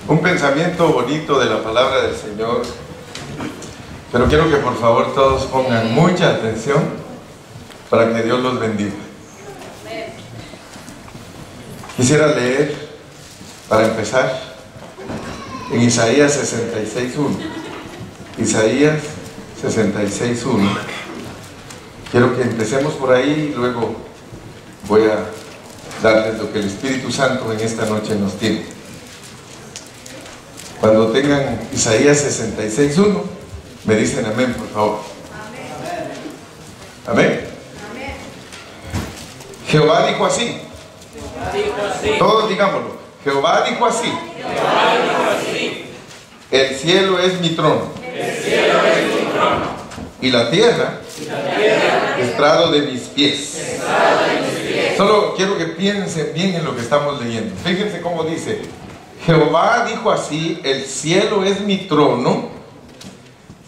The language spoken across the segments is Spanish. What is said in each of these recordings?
Un pensamiento bonito de la palabra del Señor, pero quiero que por favor todos pongan mucha atención para que Dios los bendiga. Quisiera leer, para empezar, en Isaías 66:1. Isaías 66:1. Quiero que empecemos por ahí y luego voy a darles lo que el Espíritu Santo en esta noche nos tiene. Cuando tengan Isaías 66:1, me dicen amén, por favor. Amén. Amén. Jehová dijo así. Todos digámoslo. Jehová dijo así. El cielo es mi trono. Y la tierra, estrado de mis pies. Solo quiero que piensen bien en lo que estamos leyendo. Fíjense cómo dice: Jehová dijo así, el cielo es mi trono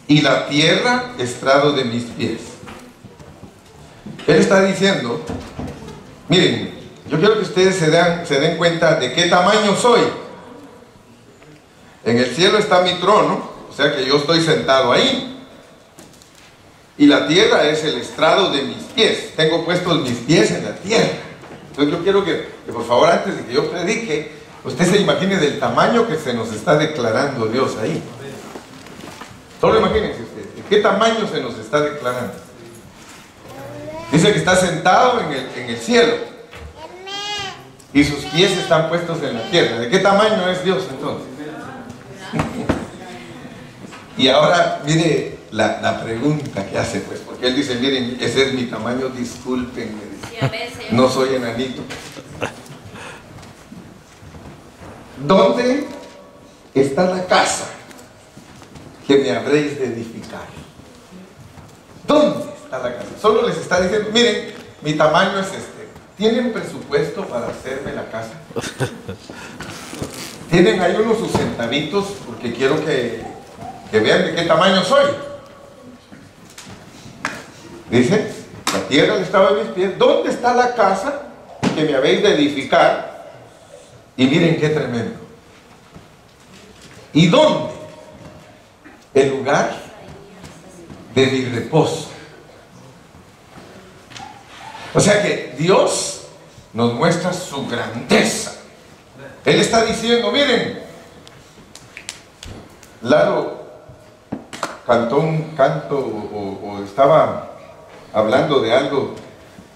y la tierra estrado de mis pies. Él está diciendo, miren, yo quiero que ustedes se den cuenta de qué tamaño soy. En el cielo está mi trono, o sea que yo estoy sentado ahí. Y la tierra es el estrado de mis pies. Tengo puestos mis pies en la tierra. Entonces yo quiero que por favor, antes de que yo predique, usted se imagine del tamaño que se nos está declarando Dios ahí. Solo imagínense usted, ¿de qué tamaño se nos está declarando? Dice que está sentado en el cielo y sus pies están puestos en la tierra. ¿De qué tamaño es Dios entonces? Y ahora, mire la pregunta que hace, pues, porque él dice, miren, ese es mi tamaño, discúlpenme, no soy enanito. ¿Dónde está la casa que me habréis de edificar? ¿Dónde está la casa? Solo les está diciendo, miren, mi tamaño es este. ¿Tienen presupuesto para hacerme la casa? ¿Tienen ahí unos sus centavitos? Porque quiero que vean de qué tamaño soy. Dice, la tierra estaba a mis pies. ¿Dónde está la casa que me habéis de edificar? Y miren qué tremendo. ¿Y dónde? El lugar de mi reposo. O sea que Dios nos muestra su grandeza. Él está diciendo, miren, Laro cantó un canto o estaba hablando de algo,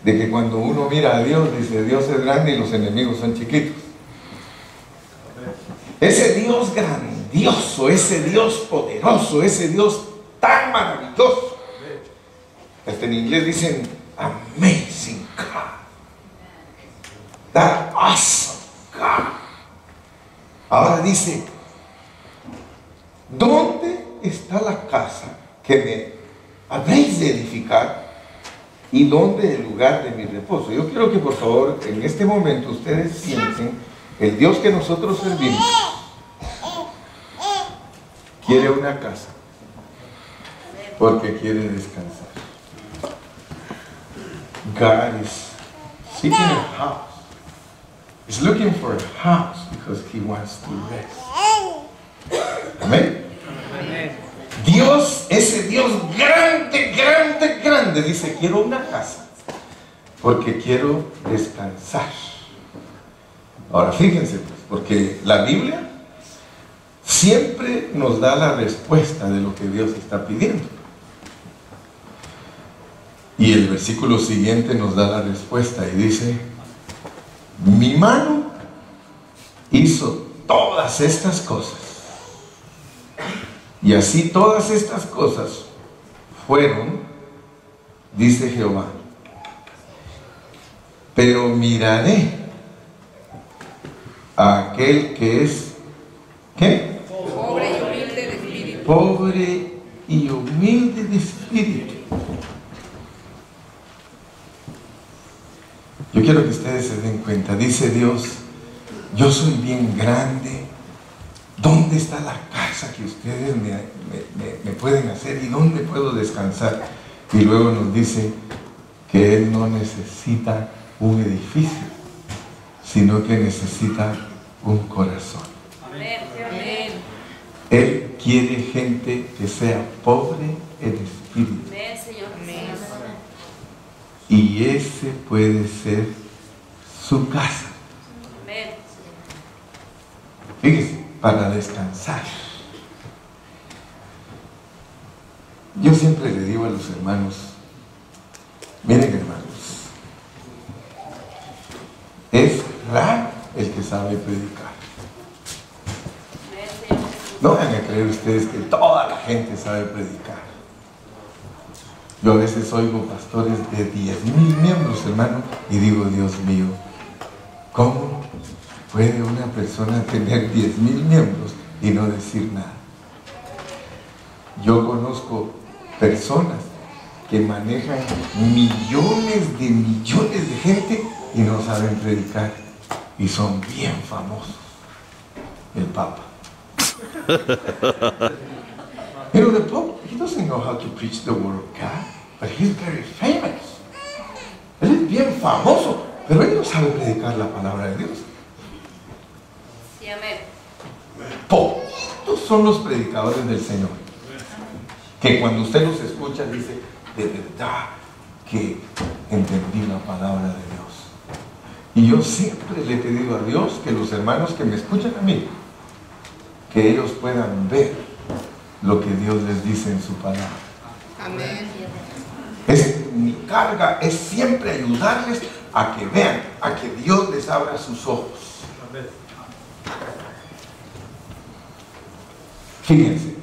de que cuando uno mira a Dios, dice, Dios es grande y los enemigos son chiquitos. Ese Dios grandioso, ese Dios poderoso, ese Dios tan maravilloso. En inglés dicen amazing God, that awesome God. Ahora dice, ¿dónde está la casa que me habréis de edificar? ¿Y dónde el lugar de mi reposo? Yo quiero que por favor en este momento ustedes piensen, el Dios que nosotros servimos quiere una casa porque quiere descansar. God is seeking a house. He's looking for a house because he wants to rest. Amén. Dios, ese Dios grande, grande, grande, dice, quiero una casa porque quiero descansar. Ahora fíjense, pues, porque la Biblia siempre nos da la respuesta de lo que Dios está pidiendo. Y el versículo siguiente nos da la respuesta y dice, mi mano hizo todas estas cosas. Y así todas estas cosas fueron, dice Jehová. Pero miraré a aquel que es, ¿qué? Pobre y humilde de espíritu. Pobre y humilde de espíritu. Yo quiero que ustedes se den cuenta. Dice Dios, yo soy bien grande. ¿Dónde está la casa que ustedes me pueden hacer y dónde puedo descansar? Y luego nos dice que Él no necesita un edificio, sino que necesita un corazón. Amén. Amén. Él quiere gente que sea pobre en espíritu. Amén, Señor. Amén. Y ese puede ser su casa. Amén. Fíjese, para descansar. Yo siempre le digo a los hermanos, miren hermanos, es raro el que sabe predicar. Amén, Señor. No van a creer ustedes que toda la gente sabe predicar. Yo a veces oigo pastores de 10,000 miembros, hermano, y digo, Dios mío, ¿cómo puede una persona tener 10,000 miembros y no decir nada? Yo conozco personas que manejan millones de gente y no saben predicar y son bien famosos. El Papa. You know, the Pope, he doesn't know how to preach the word of God, but he's very famous. Él es bien famoso, pero él no sabe predicar la palabra de Dios. Sí, amén. Poquitos son los predicadores del Señor, que cuando usted los escucha dice, de verdad que entendí la palabra de Dios. Y yo siempre le he pedido a Dios que los hermanos que me escuchan a mí, que ellos puedan ver lo que Dios les dice en su palabra. Amén. Mi carga es siempre ayudarles a que vean, a que Dios les abra sus ojos. Fíjense,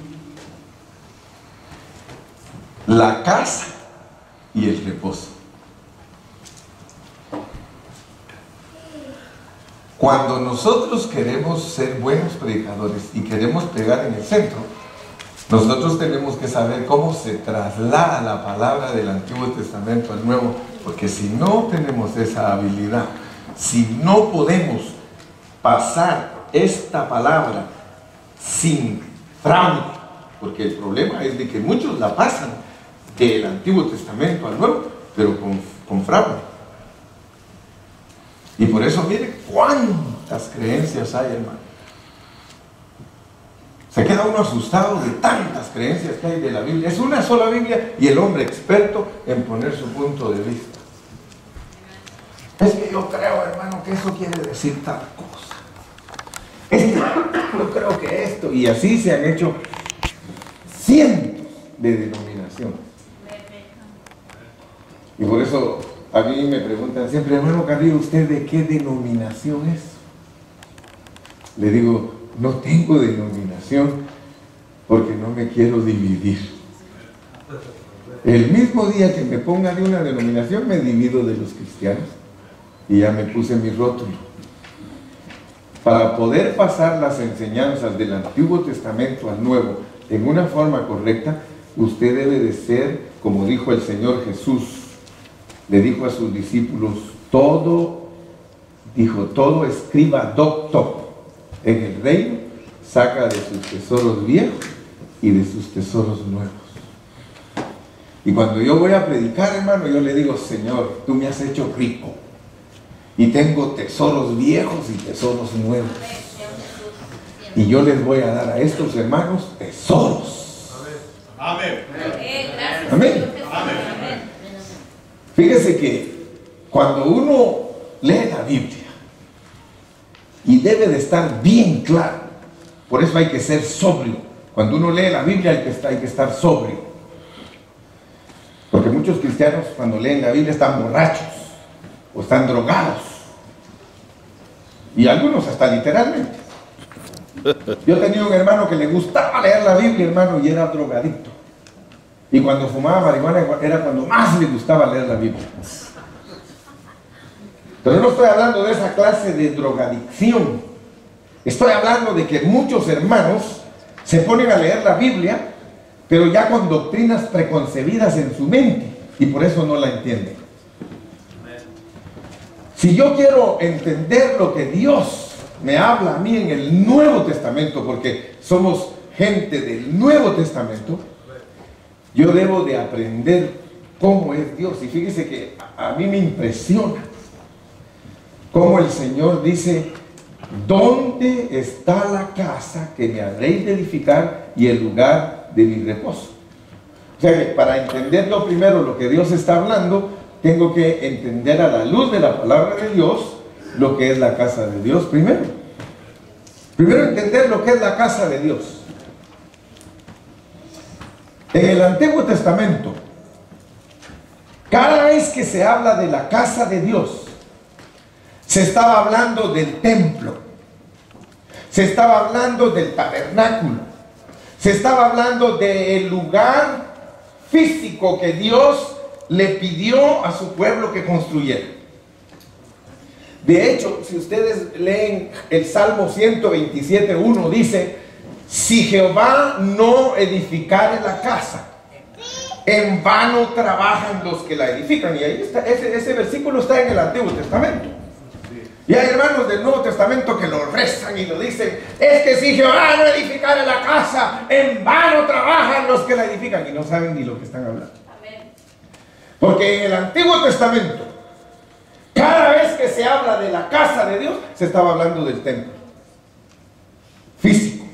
la casa y el reposo. Cuando nosotros queremos ser buenos predicadores y queremos pegar en el centro, nosotros tenemos que saber cómo se traslada la palabra del Antiguo Testamento al Nuevo, porque si no tenemos esa habilidad, si no podemos pasar esta palabra sin fraude, porque el problema es de que muchos la pasan del Antiguo Testamento al Nuevo, pero con fraude. Y por eso miren cuántas creencias hay, hermano. Se queda uno asustado de tantas creencias que hay de la Biblia. Es una sola Biblia y el hombre experto en poner su punto de vista. Es que yo creo, hermano, que eso quiere decir tal cosa. Es que yo creo que esto. Y así se han hecho cientos de denominaciones. Y por eso a mí me preguntan siempre, hermano Carrillo, ¿usted de qué denominación es? Le digo, no tengo denominación porque no me quiero dividir. El mismo día que me ponga de una denominación me divido de los cristianos y ya me puse mi rótulo. Para poder pasar las enseñanzas del Antiguo Testamento al Nuevo en una forma correcta, usted debe de ser, como dijo el Señor Jesús, le dijo a sus discípulos, todo escriba docto en el reino saca de sus tesoros viejos y de sus tesoros nuevos. Y cuando yo voy a predicar, hermano, yo le digo, Señor, tú me has hecho rico y tengo tesoros viejos y tesoros nuevos, y yo les voy a dar a estos hermanos tesoros. Amén. Amén. Amén. Fíjese que cuando uno lee la Biblia, y debe de estar bien claro, por eso hay que ser sobrio. Cuando uno lee la Biblia hay que estar sobrio, porque muchos cristianos cuando leen la Biblia están borrachos o están drogados, y algunos hasta literalmente. Yo tenía un hermano que le gustaba leer la Biblia, hermano, y era drogadicto, y cuando fumaba marihuana era cuando más le gustaba leer la Biblia. Pero no estoy hablando de esa clase de drogadicción. Estoy hablando de que muchos hermanos se ponen a leer la Biblia, pero ya con doctrinas preconcebidas en su mente, y por eso no la entienden. Si yo quiero entender lo que Dios me habla a mí en el Nuevo Testamento, porque somos gente del Nuevo Testamento, yo debo de aprender cómo es Dios. Y fíjese que a mí me impresiona cómo el Señor dice, ¿dónde está la casa que me habréis de edificar y el lugar de mi reposo? O sea que para entender lo primero lo que Dios está hablando, tengo que entender a la luz de la palabra de Dios lo que es la casa de Dios primero. Primero entender lo que es la casa de Dios. En el Antiguo Testamento, cada vez que se habla de la casa de Dios, se estaba hablando del templo, se estaba hablando del tabernáculo, se estaba hablando del lugar físico que Dios le pidió a su pueblo que construyera. De hecho, si ustedes leen el Salmo 127:1, dice: si Jehová no edificare la casa, en vano trabajan los que la edifican. Y ahí está, ese versículo está en el Antiguo Testamento. Y hay hermanos del Nuevo Testamento que lo rezan y lo dicen: es que si Jehová no edificare la casa, en vano trabajan los que la edifican. Y no saben ni lo que están hablando. Porque en el Antiguo Testamento, cada vez que se habla de la casa de Dios, se estaba hablando del templo físico.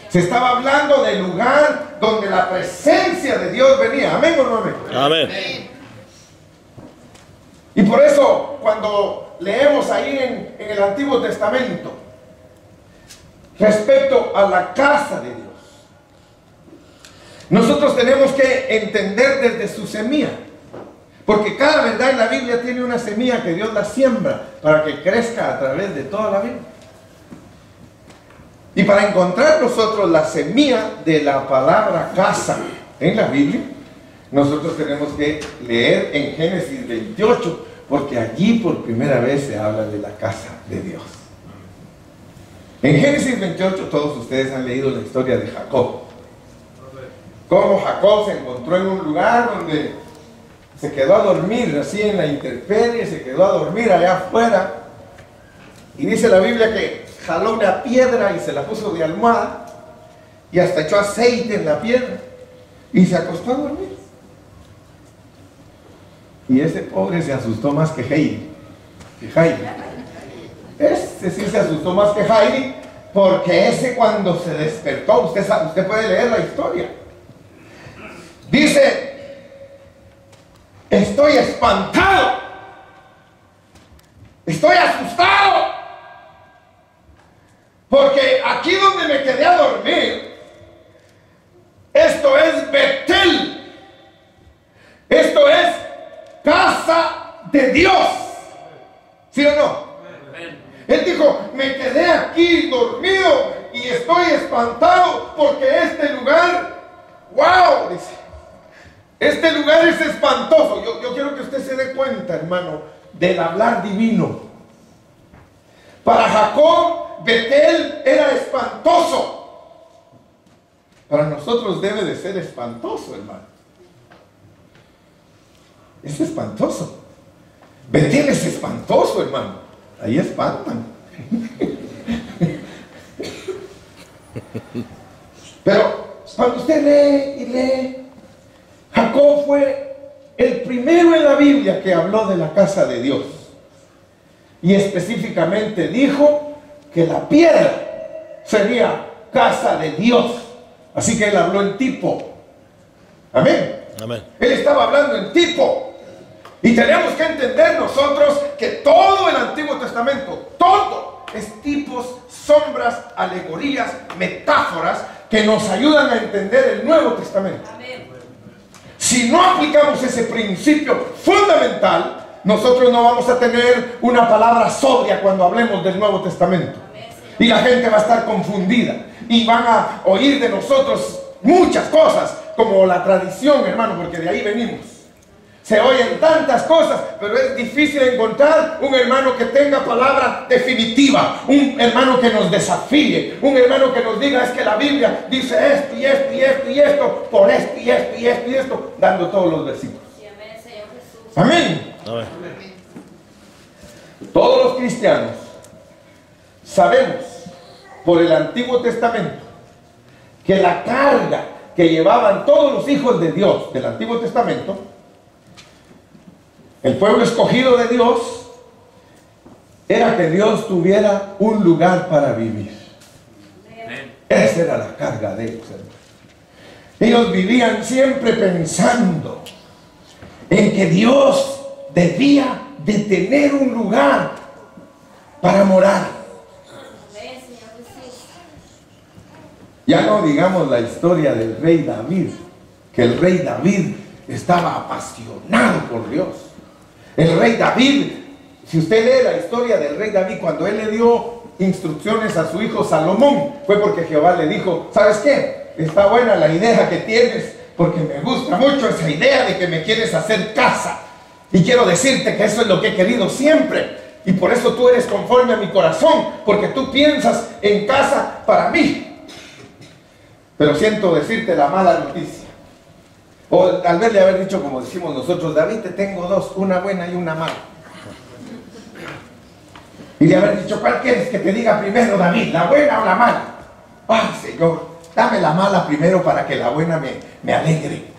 Se estaba hablando del lugar donde la presencia de Dios venía. ¿Amén o no amén? Amén. Y por eso, cuando leemos ahí en el Antiguo Testamento respecto a la casa de Dios, nosotros tenemos que entender desde su semilla. Porque cada verdad en la Biblia tiene una semilla que Dios la siembra para que crezca a través de toda la Biblia. Y para encontrar nosotros la semilla de la palabra casa en la Biblia, nosotros tenemos que leer en Génesis 28, porque allí por primera vez se habla de la casa de Dios. En Génesis 28 todos ustedes han leído la historia de Jacob. Cómo Jacob se encontró en un lugar donde se quedó a dormir, así en la intemperie, se quedó a dormir allá afuera. Y dice la Biblia que jaló una piedra y se la puso de almohada y hasta echó aceite en la piedra y se acostó a dormir. Y ese pobre se asustó más que Jairi. Ese sí se asustó más que Jairi, porque ese cuando se despertó, usted puede leer la historia. Dice: estoy espantado, estoy asustado, porque aquí donde me quedé a dormir, esto es Betel, esto es casa de Dios. ¿Sí o no? Él dijo: me quedé aquí dormido y estoy espantado porque este lugar, wow, dice, este lugar es espantoso. Yo quiero que usted se dé cuenta, hermano, del hablar divino. Para Jacob, Betel era espantoso. Para nosotros debe de ser espantoso, hermano. Es espantoso. Betel es espantoso, hermano. Ahí espantan. Pero cuando usted lee y lee, Jacob fue el primero en la Biblia que habló de la casa de Dios. Y específicamente dijo que la piedra sería casa de Dios. Así que él habló en tipo. Amén. Amén. Él estaba hablando en tipo. Y tenemos que entender nosotros que todo el Antiguo Testamento, todo es tipos, sombras, alegorías, metáforas que nos ayudan a entender el Nuevo Testamento. Amén. Si no aplicamos ese principio fundamental, nosotros no vamos a tener una palabra sobria cuando hablemos del Nuevo Testamento. Y la gente va a estar confundida y van a oír de nosotros muchas cosas, como la tradición, hermano, porque de ahí venimos. Se oyen tantas cosas, pero es difícil encontrar un hermano que tenga palabra definitiva, un hermano que nos desafíe, un hermano que nos diga: es que la Biblia dice esto y esto y esto y esto, por esto y esto y esto y esto, dando todos los versículos. Sí, amén, Señor Jesús. Amén. Amén. Todos los cristianos sabemos por el Antiguo Testamento que la carga que llevaban todos los hijos de Dios del Antiguo Testamento, el pueblo escogido de Dios, era que Dios tuviera un lugar para vivir. Esa era la carga de ellos, hermano. Ellos vivían siempre pensando en que Dios debía de tener un lugar para morar. Ya no digamos la historia del rey David, que el rey David estaba apasionado por Dios. El rey David, si usted lee la historia del rey David, cuando él le dio instrucciones a su hijo Salomón, fue porque Jehová le dijo: ¿sabes qué? Está buena la idea que tienes, porque me gusta mucho esa idea de que me quieres hacer casa. Y quiero decirte que eso es lo que he querido siempre. Y por eso tú eres conforme a mi corazón, porque tú piensas en casa para mí. Pero siento decirte la mala noticia. O tal vez le haber dicho, como decimos nosotros: David, te tengo dos, una buena y una mala. Y le haber dicho: ¿cuál quieres que te diga primero, David? ¿La buena o la mala? Ay, Señor, dame la mala primero para que la buena me alegre.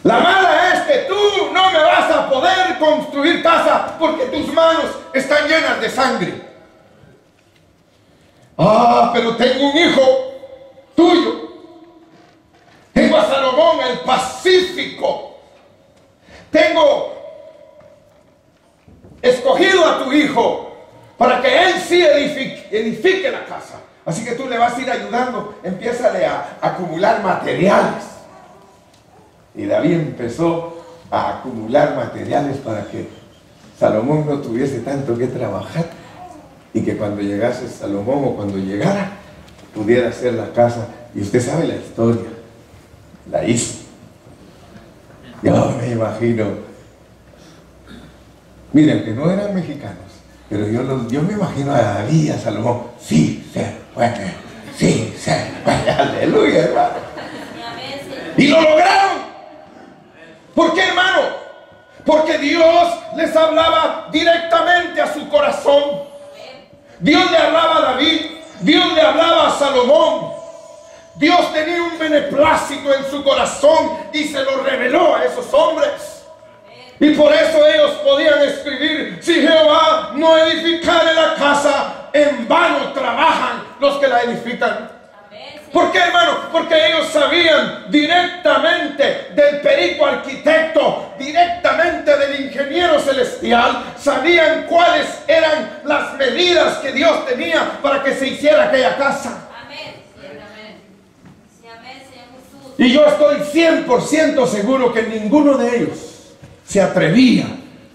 La mala es que tú no me vas a poder construir casa porque tus manos están llenas de sangre. Ah, pero tengo un hijo tuyo. Tengo a Salomón el pacífico. Tengo escogido a tu hijo para que él sí edifique la casa. Así que tú le vas a ir ayudando. Empiézale a acumular materiales. Y David empezó a acumular materiales para que Salomón no tuviese tanto que trabajar, y que cuando llegase Salomón, o cuando llegara, pudiera hacer la casa. Y usted sabe la historia. La hizo. Yo me imagino. Miren, que no eran mexicanos, pero yo me imagino a David y a Salomón. Sí, se puede. Sí, se puede. Aleluya, hermano. Y lo lograron. ¿Por qué, hermano? Porque Dios les hablaba directamente a su corazón. Dios le hablaba a David. Dios le hablaba a Salomón. Dios tenía un beneplácito en su corazón y se lo reveló a esos hombres. Y por eso ellos podían escribir: si Jehová no edificare la casa, en vano trabajan los que la edifican. ¿Por qué, hermano? Porque ellos sabían directamente del perito arquitecto, directamente del ingeniero celestial, sabían cuáles eran las medidas que Dios tenía para que se hiciera aquella casa. Y yo estoy 100% seguro que ninguno de ellos se atrevía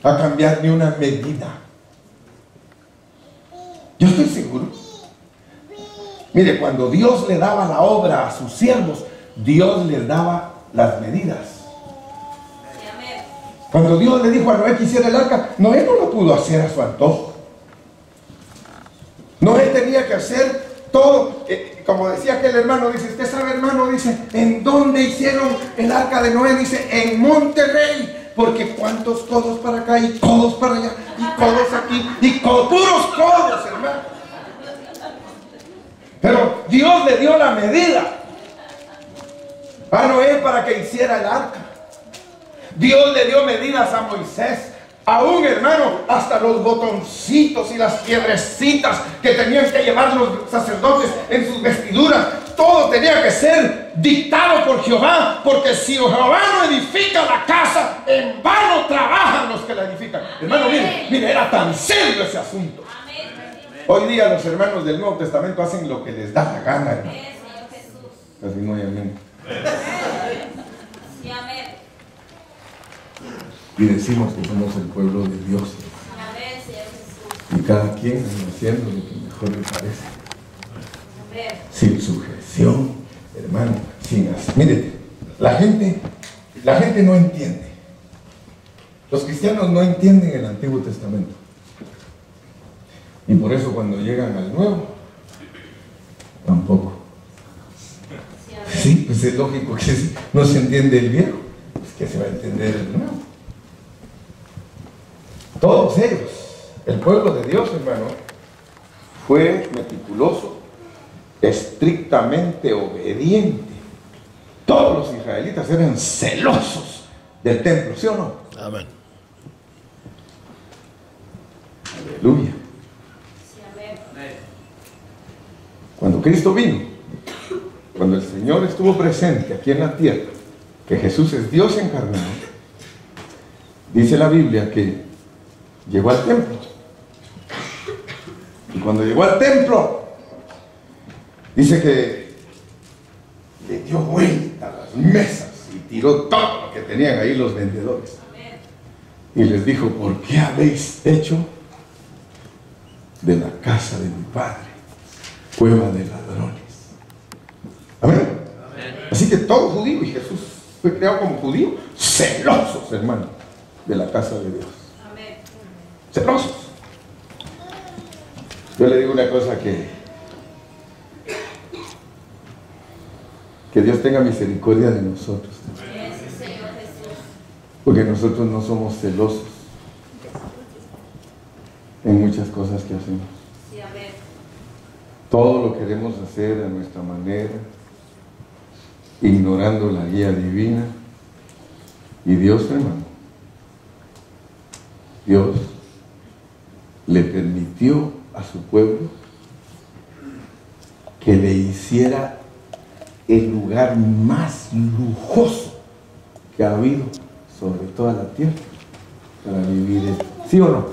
a cambiar ni una medida. Yo estoy seguro. Mire, cuando Dios le daba la obra a sus siervos, Dios les daba las medidas. Cuando Dios le dijo a Noé que hiciera el arca, Noé no lo pudo hacer a su antojo. Noé tenía que hacer todo. Como decía aquel hermano, dice: usted sabe, hermano, dice, ¿en dónde hicieron el arca de Noé? Dice: en Monterrey. Porque cuántos codos para acá y codos para allá y codos aquí y puros codos, hermano. Pero Dios le dio la medida a Noé para que hiciera el arca. Dios le dio medidas a Moisés. Aún, hermano, hasta los botoncitos y las piedrecitas que tenían que llevar los sacerdotes en sus vestiduras, todo tenía que ser dictado por Jehová, porque si Jehová no edifica la casa, en vano trabajan los que la edifican. Hermano, mire, era tan serio ese asunto. Hoy día los hermanos del Nuevo Testamento hacen lo que les da la gana, hermano. Casi no hay amén. Y decimos que somos el pueblo de Dios. Y cada quien anda haciendo lo que mejor le parece. Sin sujeción, hermano, sin hacer. Mire, la gente no entiende. Los cristianos no entienden el Antiguo Testamento. Y por eso cuando llegan al Nuevo, tampoco. Sí, pues es lógico que si no se entiende el viejo, pues que se va a entender el nuevo. Todos ellos, el pueblo de Dios, hermano, fue meticuloso, estrictamente obediente. Todos los israelitas eran celosos del templo, ¿sí o no? Amén. Aleluya. Sí, amén. Cuando Cristo vino, cuando el Señor estuvo presente aquí en la tierra, que Jesús es Dios encarnado, dice la Biblia que llegó al templo. Y cuando llegó al templo, dice que le dio vuelta a las mesas y tiró todo lo que tenían ahí los vendedores. Y les dijo: ¿por qué habéis hecho de la casa de mi padre cueva de ladrones? Amén. Así que todo judío, y Jesús fue creado como judío, celosos, hermano, de la casa de Dios. Amén. Celosos. Yo le digo una cosa, que Dios tenga misericordia de nosotros, Sí, Señor Jesús. porque nosotros no somos celosos en muchas cosas que hacemos. Sí, amén. Todo lo queremos hacer a nuestra manera, ignorando la guía divina. Y Dios, hermano, Dios le permitió a su pueblo que le hiciera el lugar más lujoso que ha habido sobre toda la tierra para vivir en. ¿Sí o no?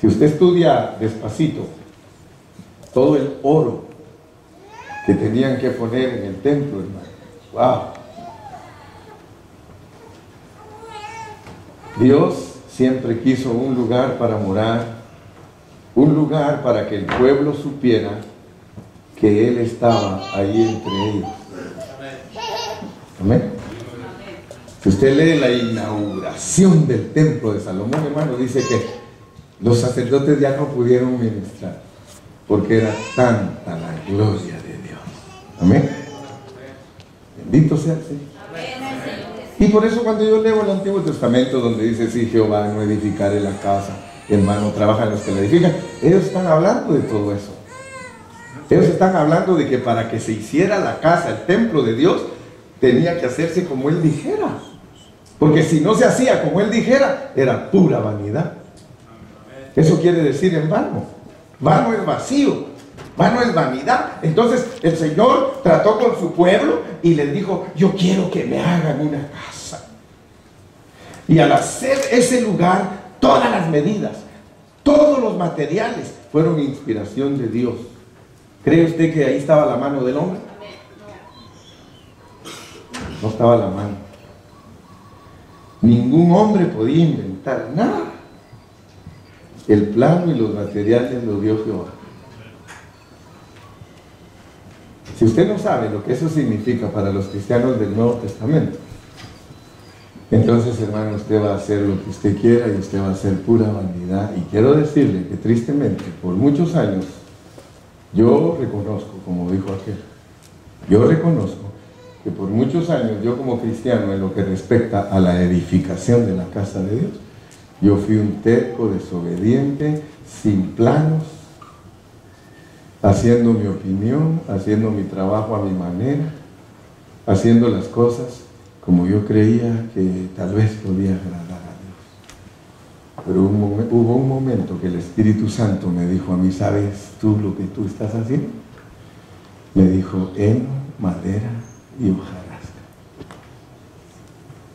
Si usted estudia despacito todo el oro que tenían que poner en el templo, hermano, wow. Dios siempre quiso un lugar para morar, un lugar para que el pueblo supiera que Él estaba ahí entre ellos. Amén. Si usted lee la inauguración del templo de Salomón, hermano, dice que los sacerdotes ya no pudieron ministrar porque era tanta la gloria de Dios. Amén. Bendito sea el Señor. Y por eso cuando yo leo el Antiguo Testamento donde dice: si Jehová no edificare la casa, en vano trabajan los que la edifican, ellos están hablando de todo eso. Ellos están hablando de que para que se hiciera la casa, el templo de Dios, tenía que hacerse como Él dijera. Porque si no se hacía como Él dijera, era pura vanidad. Eso quiere decir en vano. Vano es vacío, vano es vanidad. Entonces el Señor trató con su pueblo y les dijo: yo quiero que me hagan una casa. Y al hacer ese lugar, todas las medidas, todos los materiales fueron inspiración de Dios. ¿Cree usted que ahí estaba la mano del hombre? No estaba la mano. Ningún hombre podía inventar nada. El plano y los materiales lo dio Jehová. Si usted no sabe lo que eso significa para los cristianos del Nuevo Testamento, entonces, hermano, usted va a hacer lo que usted quiera y usted va a hacer pura vanidad. Y quiero decirle que tristemente, por muchos años, yo reconozco, como dijo aquel, yo reconozco que por muchos años yo como cristiano, en lo que respecta a la edificación de la casa de Dios, yo fui un terco, desobediente, sin planos, haciendo mi opinión, haciendo mi trabajo a mi manera, haciendo las cosas como yo creía que tal vez podía agradar a Dios. Pero hubo un momento que el Espíritu Santo me dijo a mí: ¿sabes tú lo que tú estás haciendo? Me dijo: heno, madera y hojarasca.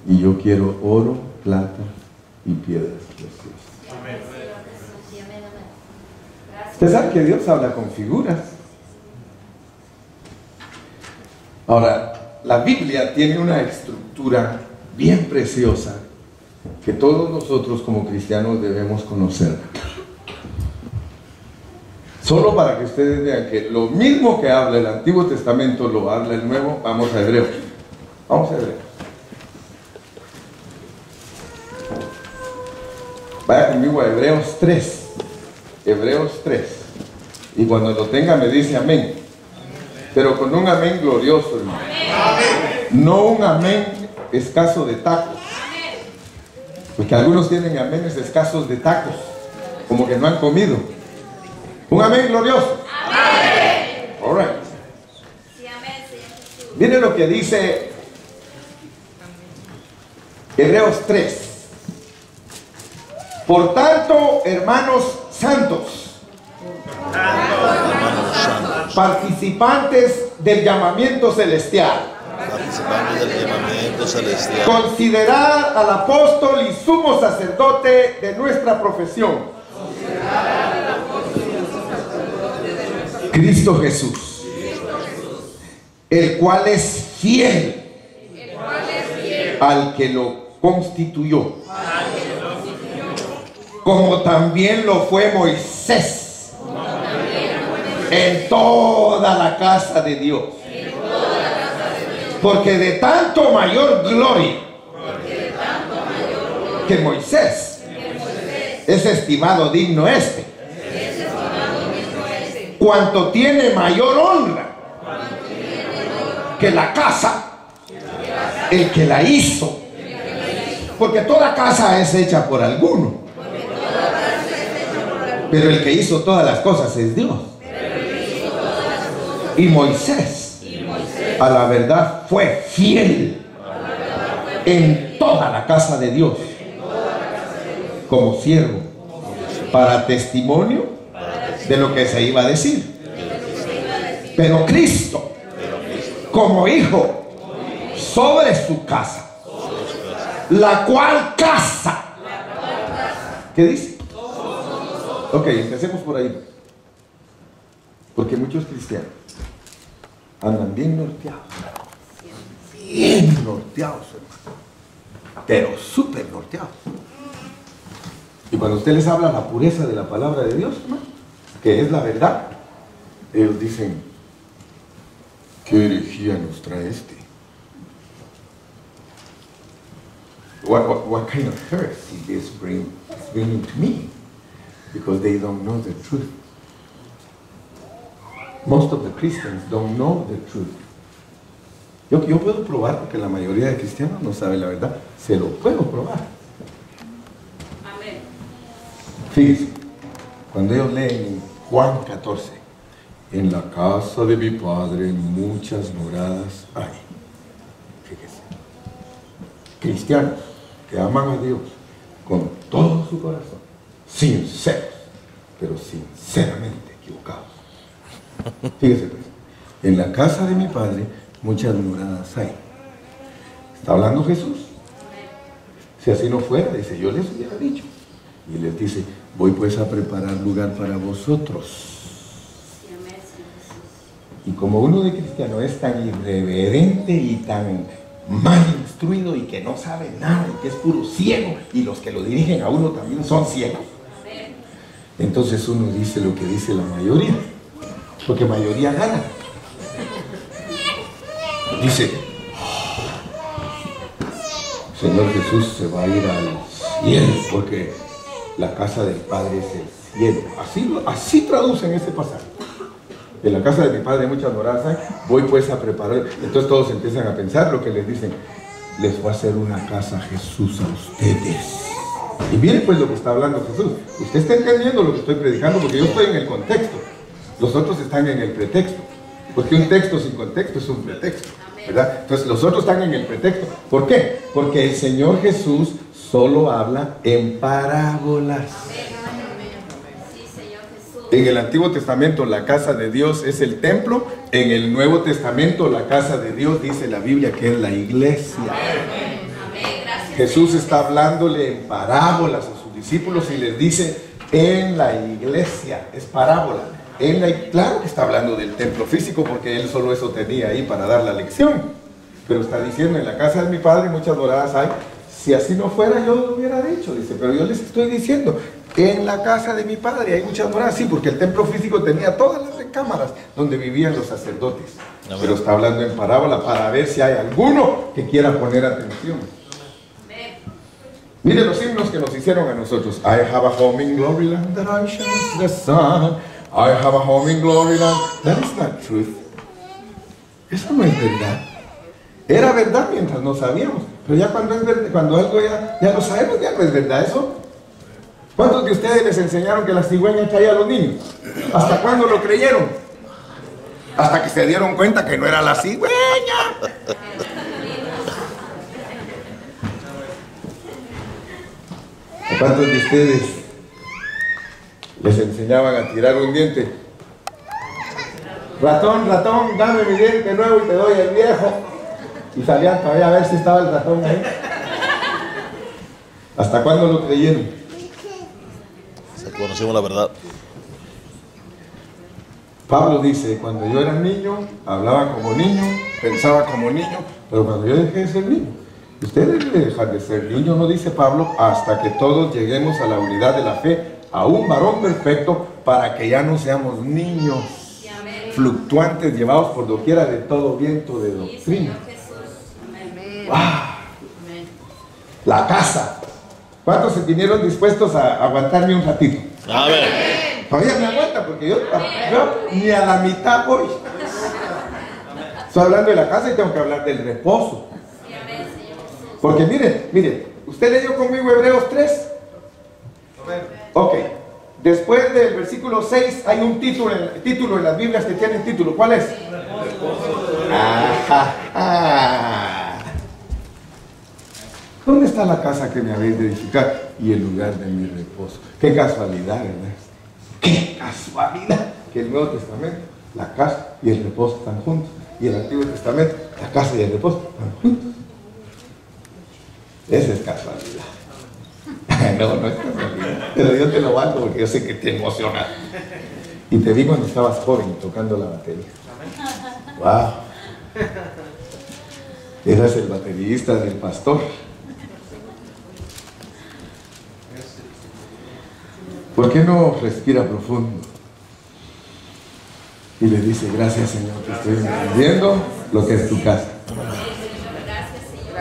Y yo quiero oro, plata y piedras preciosas. Usted sabe que Dios habla con figuras. Ahora, la Biblia tiene una estructura bien preciosa que todos nosotros como cristianos debemos conocer. Solo para que ustedes vean que lo mismo que habla el Antiguo Testamento lo habla el Nuevo. Vamos a Hebreos. Vamos a Hebreos. Vaya conmigo a Hebreos 3. Hebreos 3. Y cuando lo tenga me dice amén. Pero con un amén glorioso, hermano. No un amén escaso de tacos. Porque algunos tienen amenes escasos de tacos, como que no han comido. Un amén glorioso. Amén. All right. Sí, amén, Señor Jesús. Miren lo que dice Hebreos 3. Por tanto, hermanos santos, participantes del llamamiento celestial, considerad al apóstol y sumo sacerdote de nuestra profesión, Cristo Jesús, el cual es fiel al que lo constituyó, como también lo fue Moisés en toda la casa de Dios. Porque de tanto mayor gloria que Moisés es estimado digno este, cuanto tiene mayor honra que la casa, el que la hizo. Porque toda casa es hecha por alguno, pero el que hizo todas las cosas es Dios. Y Moisés, a la verdad, fue fiel en toda la casa de Dios, como siervo, para testimonio de lo que se iba a decir. Pero Cristo, como hijo, sobre su casa, la cual casa, ¿qué dice? Ok, empecemos por ahí, porque muchos cristianos andan bien norteados, hermano, pero súper norteados. Y cuando usted les habla la pureza de la palabra de Dios, hermano, que es la verdad, ellos dicen: ¿qué herejía nos trae este? What kind of heresy is bringing to me? Because they don't know the truth. Most of the Christians don't know the truth. Yo puedo probar, porque la mayoría de cristianos no sabe la verdad. Se lo puedo probar. Amén. Fíjense, cuando ellos leen en Juan 14, en la casa de mi Padre muchas moradas hay. Fíjense, cristianos que aman a Dios con todo su corazón, sinceros, pero sinceramente equivocados. Fíjese pues, en la casa de mi Padre muchas moradas hay. Está hablando Jesús. Si así no fuera, dice, yo les hubiera dicho. Y les dice: voy pues a preparar lugar para vosotros. Y como uno de cristiano es tan irreverente y tan mal instruido y que no sabe nada y que es puro ciego, y los que lo dirigen a uno también son ciegos, entonces uno dice lo que dice la mayoría, porque mayoría gana. Dice: Señor Jesús se va a ir al cielo, porque la casa del Padre es el cielo. Así traducen ese pasaje. En la casa de mi Padre muchas moradas hay, voy pues a preparar. Entonces todos empiezan a pensar lo que les dicen: les va a hacer una casa Jesús a ustedes. Y miren pues lo que está hablando Jesús. Usted está entendiendo lo que estoy predicando, porque yo estoy en el contexto, los otros están en el pretexto, porque un texto sin contexto es un pretexto, ¿verdad? Entonces los otros están en el pretexto. ¿Por qué? Porque el Señor Jesús solo habla en parábolas. En el Antiguo Testamento la casa de Dios es el templo. En el Nuevo Testamento la casa de Dios, dice la Biblia, que es la iglesia. Jesús está hablándole en parábolas a sus discípulos y les dice: en la iglesia, es parábola. Claro que está hablando del templo físico, porque él solo eso tenía ahí para dar la lección. Pero está diciendo: en la casa de mi Padre muchas moradas hay. Si así no fuera, yo lo hubiera dicho, dice, pero yo les estoy diciendo: en la casa de mi Padre hay muchas moradas. Sí, porque el templo físico tenía todas las recámaras donde vivían los sacerdotes. Amén. Pero está hablando en parábola para ver si hay alguno que quiera poner atención. Amén. Mire los himnos que nos hicieron a nosotros. I have a home in glory land that I shall see the sun. I have a home in glory land. That is not truth. Eso no es verdad. Era verdad mientras no sabíamos, pero ya cuando es verdad, cuando algo ya lo sabemos, ya no es verdad eso. ¿Cuántos de ustedes les enseñaron que la cigüeña traía a los niños? ¿Hasta cuándo lo creyeron? Hasta que se dieron cuenta que no era la cigüeña. ¿A cuántos de ustedes les enseñaban a tirar un diente? Ratón, ratón, dame mi diente nuevo y te doy el viejo. Y salían todavía a ver si estaba el ratón ahí. ¿Hasta cuándo lo creyeron? Se conocimos la verdad. Pablo dice, cuando yo era niño, hablaba como niño, pensaba como niño, pero cuando yo dejé de ser niño, ustedes deben dejar de ser niño, no dice Pablo, hasta que todos lleguemos a la unidad de la fe, a un varón perfecto, para que ya no seamos niños fluctuantes, llevados por doquiera de todo viento de doctrina. ¡Wow! La casa. ¿Cuántos se vinieron dispuestos a aguantarme un ratito? Amén. Todavía me aguanta porque yo ni a la mitad voy. Estoy hablando de la casa y tengo que hablar del reposo. Porque miren, ¿usted leyó conmigo Hebreos 3? Ok. Después del versículo 6 hay un título en las Biblias que tienen título. ¿Cuál es? ¿Dónde está la casa que me habéis de edificar? Y el lugar de mi reposo. Qué casualidad, ¿verdad? Qué casualidad que el Nuevo Testamento, la casa y el reposo están juntos. Y el Antiguo Testamento, la casa y el reposo están juntos. Esa es casualidad. No es casualidad. Pero yo te lo valgo porque yo sé que te emociona. Y te vi cuando estabas joven tocando la batería. ¡Wow! Eras el baterista del pastor. ¿Por qué no respira profundo? Y le dice, gracias Señor, que estoy entendiendo lo que es tu casa.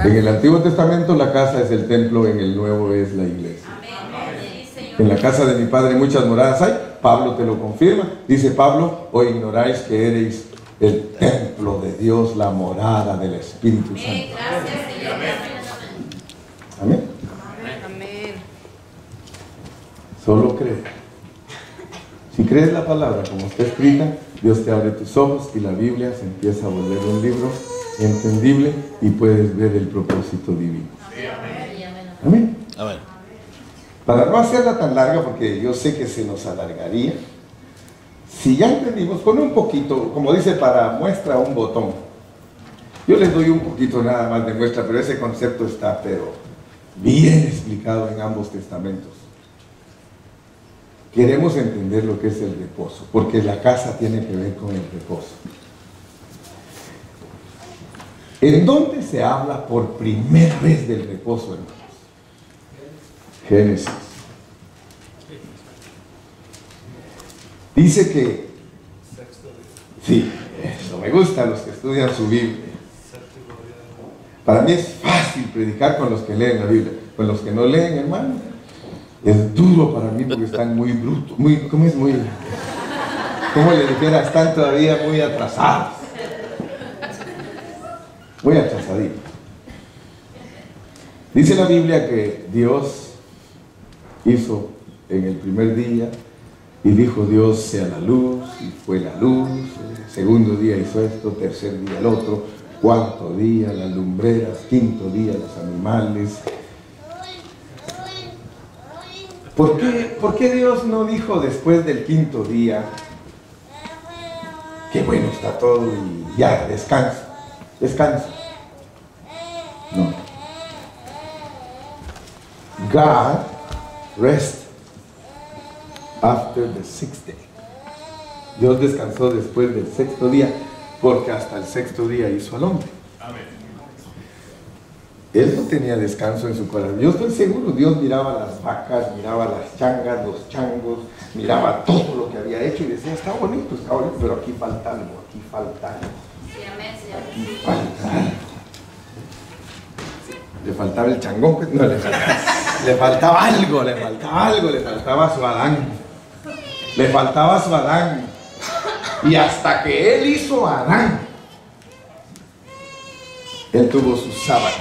En el Antiguo Testamento la casa es el templo, en el Nuevo es la iglesia. En la casa de mi Padre muchas moradas hay. Pablo te lo confirma. Dice Pablo, o ignoráis que eres el templo de Dios, la morada del Espíritu Santo. Amén. Solo cree. Si crees la palabra como está escrita, Dios te abre tus ojos y la Biblia se empieza a volver un libro entendible y puedes ver el propósito divino. Amén. Amén. Para no hacerla tan larga, porque yo sé que se nos alargaría, si ya entendimos, con un poquito, como dice, para muestra un botón. Yo les doy un poquito nada más de muestra, pero ese concepto está, pero bien explicado en ambos testamentos. Queremos entender lo que es el reposo, porque la casa tiene que ver con el reposo. ¿En dónde se habla por primera vez del reposo, hermanos? Génesis. Dice que, sí, eso me gusta a los que estudian su Biblia. Para mí es fácil predicar con los que leen la Biblia, con los que no leen, hermano. Es duro para mí porque están muy brutos, ¿cómo le dijera? Están todavía muy atrasados. Muy atrasaditos. Dice la Biblia que Dios hizo en el primer día y dijo Dios sea la luz y fue la luz. El segundo día hizo esto, tercer día el otro, cuarto día las lumbreras, quinto día los animales. ¿Por qué Dios no dijo después del quinto día, qué bueno está todo y ya, descansa? No. God rest after the sixth day. Dios descansó después del sexto día, porque hasta el sexto día hizo al hombre. Amén. Él no tenía descanso en su corazón. Yo estoy seguro, Dios miraba las vacas, miraba las changas, los changos, miraba todo lo que había hecho y decía, está bonito, pero aquí falta algo, aquí falta algo. Aquí falta algo. Le faltaba el changón, pues, no le faltaba. Le faltaba algo, le faltaba su Adán. Le faltaba su Adán. Y hasta que él hizo a Adán, él tuvo su sábado.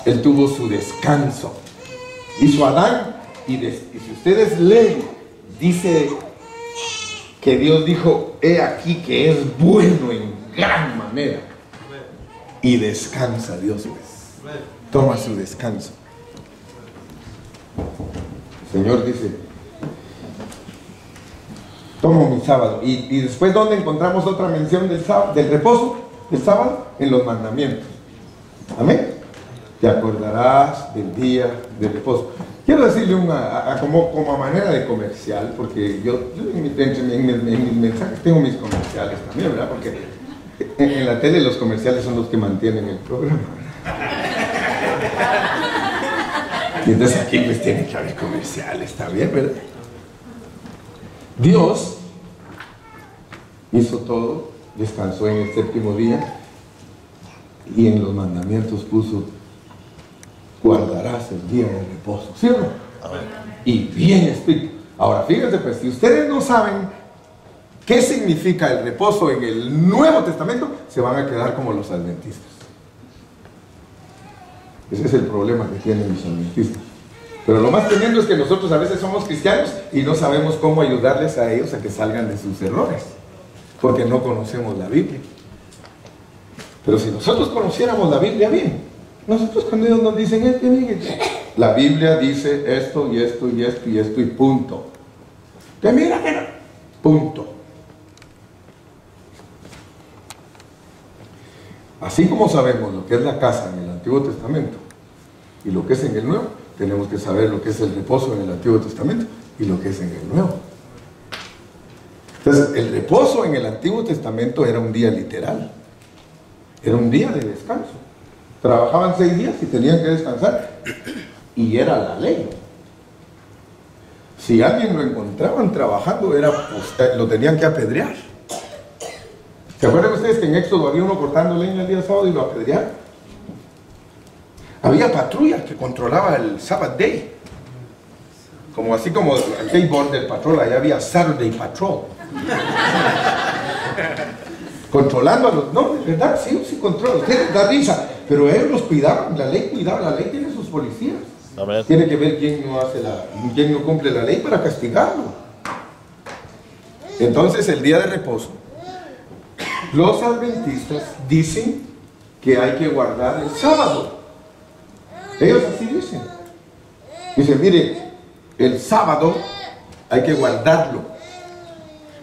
Él tuvo su descanso. Hizo a Adán y si ustedes leen, dice que Dios dijo, he aquí que es bueno en gran manera. Y descansa Dios, pues. Toma su descanso. El Señor dice, tomo mi sábado. Y después, ¿dónde encontramos otra mención del reposo, del sábado? En los mandamientos. Amén. Te acordarás del día del reposo. Quiero decirle como a manera de comercial, porque yo en mis mensajes tengo mis comerciales también, ¿verdad? Porque en la tele los comerciales son los que mantienen el programa. Y entonces aquí pues tiene que haber comerciales también, ¿verdad? Dios hizo todo, descansó en el séptimo día y en los mandamientos puso: guardarás el día de reposo, ¿sí o no? Amén. Y bien escrito. Ahora fíjense pues, si ustedes no saben qué significa el reposo en el Nuevo Testamento, se van a quedar como los adventistas. Ese es el problema que tienen los adventistas. Pero lo más tremendo es que nosotros a veces somos cristianos y no sabemos cómo ayudarles a ellos a que salgan de sus errores, porque no conocemos la Biblia. Pero si nosotros conociéramos la Biblia bien, nosotros cuando ellos nos dicen la Biblia dice esto y esto y esto y esto y punto. Que mira que no. Punto. Así como sabemos lo que es la casa en el Antiguo Testamento y lo que es en el Nuevo, tenemos que saber lo que es el reposo en el Antiguo Testamento y lo que es en el Nuevo. Entonces, el reposo en el Antiguo Testamento era un día literal. Era un día de descanso. Trabajaban 6 días y tenían que descansar. Y era la ley. Si alguien lo encontraban trabajando, pues, lo tenían que apedrear. ¿Se acuerdan ustedes que en Éxodo había uno cortando leña el día sábado y lo apedrearon? Había patrullas que controlaba el Sabbath Day. Así como el Day Border Patrol, allá había Saturday Patrol. Controlando a los... No, de verdad, sí controla. Ustedes da risa. Pero ellos los cuidaban, la ley tiene sus policías. Amén. Tiene que ver quién no cumple la ley para castigarlo. Entonces, el día de reposo, los adventistas dicen que hay que guardar el sábado. Ellos así dicen. Dicen, mire, el sábado hay que guardarlo,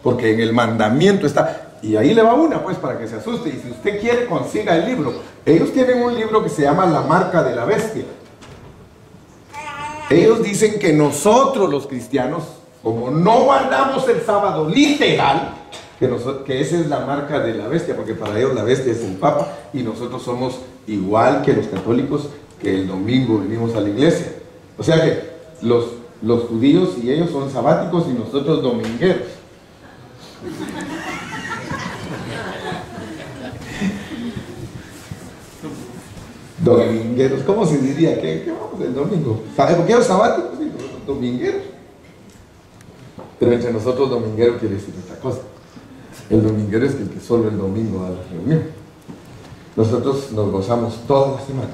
porque en el mandamiento está. Y ahí le va una, pues, para que se asuste. Y si usted quiere, consiga el libro. Ellos tienen un libro que se llama La Marca de la Bestia. Ellos dicen que nosotros los cristianos, como no guardamos el sábado literal, que esa es la marca de la bestia, porque para ellos la bestia es el Papa, y nosotros somos igual que los católicos, que el domingo venimos a la iglesia. O sea que los judíos y ellos son sabáticos y nosotros domingueros. Domingueros, ¿cómo se diría? ¿Qué vamos el domingo? ¿Sabe por qué los sabáticos y los domingueros? Pero entre nosotros dominguero quiere decir otra cosa. El dominguero es el que solo el domingo va a la reunión. Nosotros nos gozamos toda la semana.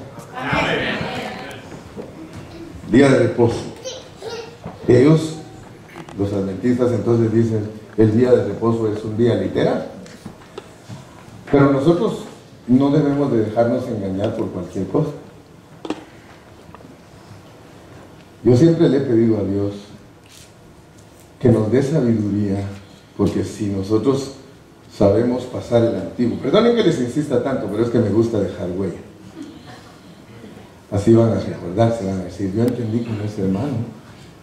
Día de reposo. Ellos, los adventistas, entonces dicen el día de reposo es un día literal. Pero nosotros no debemos de dejarnos engañar por cualquier cosa. Yo siempre le he pedido a Dios que nos dé sabiduría, porque si nosotros sabemos pasar el antiguo, perdonen que les insista tanto, pero es que me gusta dejar huella. Así van a recordarse, van a decir, yo entendí cómo es hermano,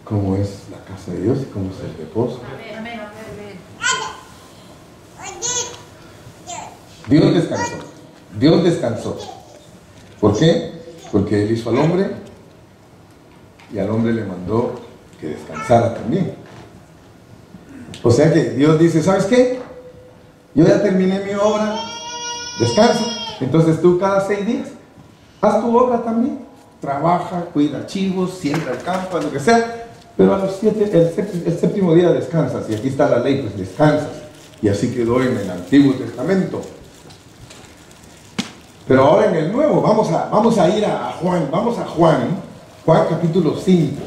cómo es la casa de Dios y cómo es el reposo. Dios descansó. Dios descansó. ¿Por qué? Porque Él hizo al hombre y al hombre le mandó que descansara también. O sea que Dios dice, ¿sabes qué? Yo ya terminé mi obra, descansa. Entonces tú cada 6 días, haz tu obra también. Trabaja, cuida chivos, siembra el campo, lo que sea. Pero a los 7, el séptimo día descansas. Y aquí está la ley, pues descansas. Y así quedó en el Antiguo Testamento. Pero ahora en el Nuevo, vamos a ir a Juan. Vamos a Juan capítulo 5.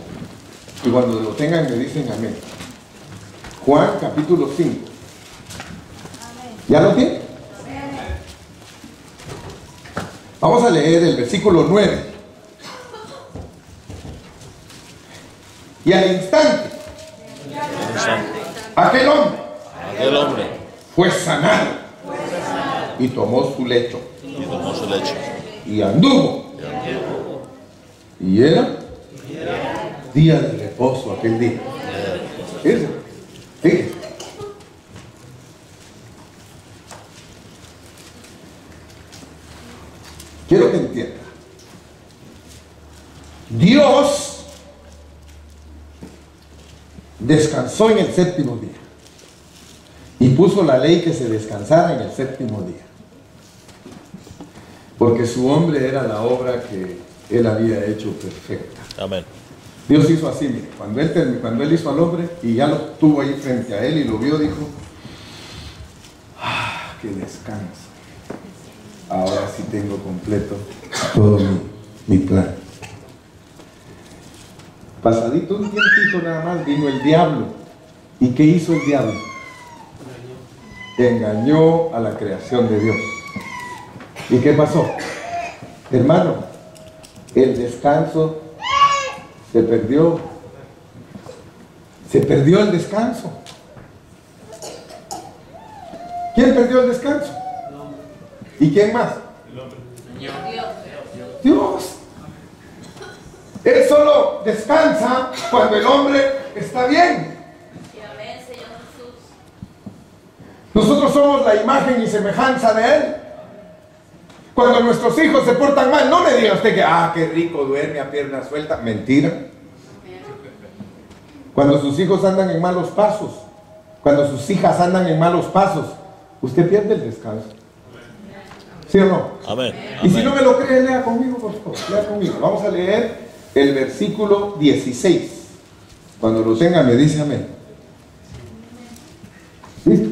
Y cuando lo tengan me dicen amén. Juan capítulo 5. ¿Ya lo tienen? Vamos a leer el versículo 9. Y al instante, aquel hombre fue sanado y tomó su lecho y anduvo. Y era día de reposo aquel día. Fíjense, fíjense. Quiero que entienda. Dios descansó en el séptimo día y puso la ley que se descansara en el séptimo día, porque su hombre era la obra que él había hecho perfecta. Amén. Dios hizo así, mire, cuando él hizo al hombre y ya lo tuvo ahí frente a él y lo vio, dijo: ¡ah, qué descanso! Ahora sí tengo completo todo mi plan. Pasadito un tiempito nada más, vino el diablo. ¿Y qué hizo el diablo? Engañó a la creación de Dios. ¿Y qué pasó? Hermano, el descanso se perdió. Se perdió el descanso. ¿Quién perdió el descanso? ¿Y quién más? Dios. Él solo descansa cuando el hombre está bien. Nosotros somos la imagen y semejanza de Él. Cuando nuestros hijos se portan mal, no me diga usted que, qué rico duerme a pierna suelta. Mentira. Cuando sus hijos andan en malos pasos, cuando sus hijas andan en malos pasos, usted pierde el descanso. ¿Sí o no? Amén. Y si no me lo cree, lea conmigo, por favor. Lea conmigo. Vamos a leer el versículo 16. Cuando lo tenga, me dice amén. ¿Listo?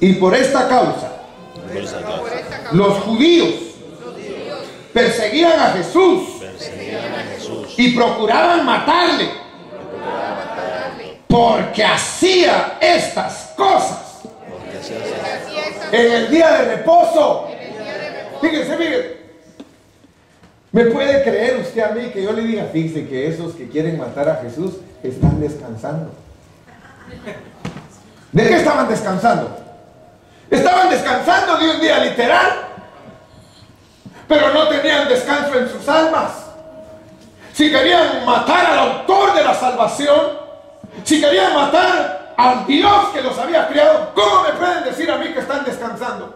Y por esta causa, los judíos perseguían a Jesús y procuraban matarle, porque hacía estas cosas en el día de reposo. Fíjense, fíjense. ¿Me puede creer usted a mí que yo le diga, fíjense que esos que quieren matar a Jesús están descansando? ¿De qué estaban descansando? Estaban descansando de un día literal, pero no tenían descanso en sus almas. Si querían matar al autor de la salvación, si querían matar al Dios que los había criado, ¿cómo me pueden decir a mí que están descansando?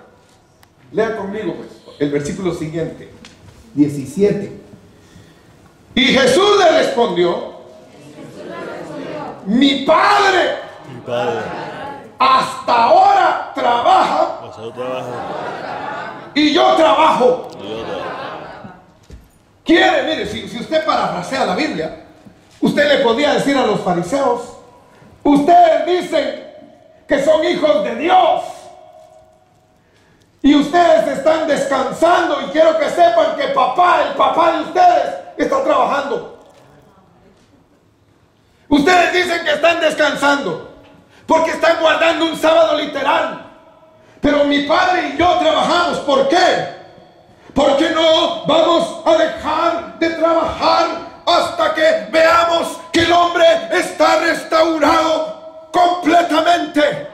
Lea conmigo pues el versículo siguiente, 17. Y Jesús le respondió: mi Padre hasta ahora trabaja y yo trabajo. Quiere, mire, si usted parafrasea la Biblia, usted le podía decir a los fariseos: ustedes dicen que son hijos de Dios y ustedes están descansando, y quiero que sepan que el papá de ustedes está trabajando. Ustedes dicen que están descansando porque están guardando un sábado literal, pero mi padre y yo trabajamos. ¿Por qué? Porque no vamos a dejar de trabajar hasta que veamos que el hombre está restaurado completamente.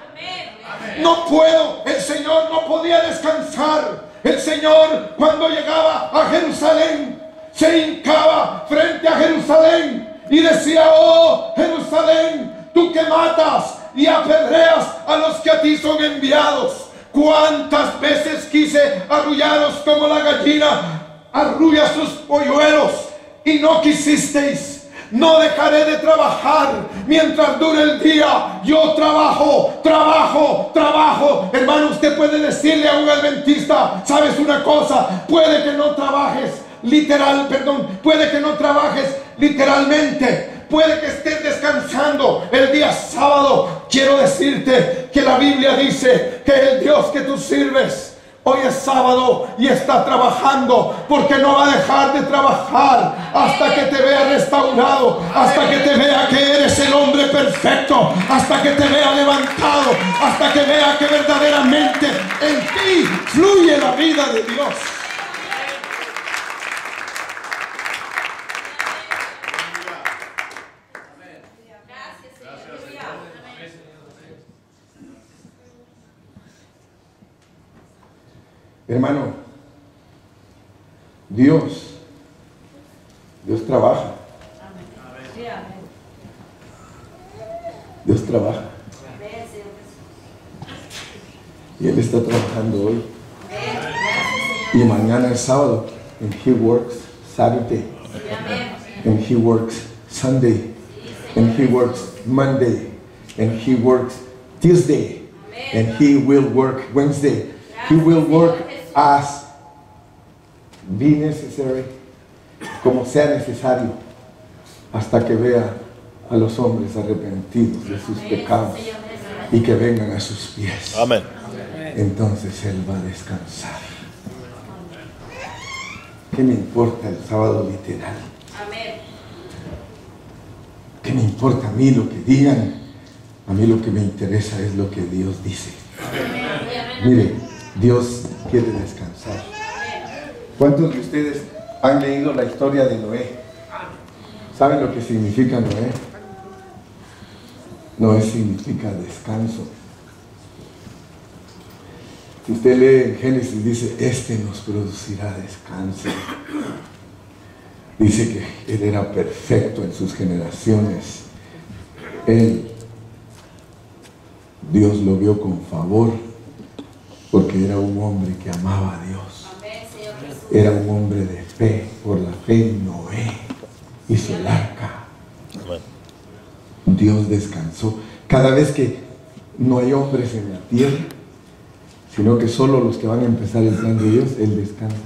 No puedo, el Señor no podía descansar. El Señor, cuando llegaba a Jerusalén, se hincaba frente a Jerusalén y decía: oh Jerusalén, tú que matas y apedreas a los que a ti son enviados, cuántas veces quise arrullaros como la gallina arrulla sus polluelos y no quisisteis. No dejaré de trabajar mientras dure el día. Yo trabajo. Hermano, usted puede decirle a un adventista: sabes una cosa, puede que no trabajes literalmente, puede que estés descansando el día sábado. Quiero decirte que la Biblia dice que el Dios que tú sirves hoy es sábado y está trabajando, porque no va a dejar de trabajar hasta que te vea restaurado, hasta que te vea que eres el hombre perfecto, hasta que te vea levantado, hasta que vea que verdaderamente en ti fluye la vida de Dios. Hermano, Dios trabaja. Sí, amén. Dios trabaja. Amén, Señor Jesús. Y Él está trabajando hoy. Amén. Gracias, Señor. Y mañana es sábado. And He works Saturday. Sí, amén. And He works Sunday. And He works Monday. And He works Tuesday. And He will work Wednesday. He will work as be necessary, como sea necesario, hasta que vea a los hombres arrepentidos de sus pecados y que vengan a sus pies. Amén. Entonces Él va a descansar. ¿Qué me importa el sábado literal? Amén. ¿Qué me importa a mí lo que digan? A mí lo que me interesa es lo que Dios dice. Mire, Dios quiere descansar. ¿Cuántos de ustedes han leído la historia de Noé? ¿Saben lo que significa Noé? Noé significa descanso. Si usted lee en Génesis, dice, este nos producirá descanso. Dice que él era perfecto en sus generaciones. Dios lo vio con favor porque era un hombre que amaba a Dios. Era un hombre de fe. Por la fe Noé hizo el arca. Dios descansó. Cada vez que no hay hombres en la tierra, sino que solo los que van a empezar el plan de Dios, Él descansa.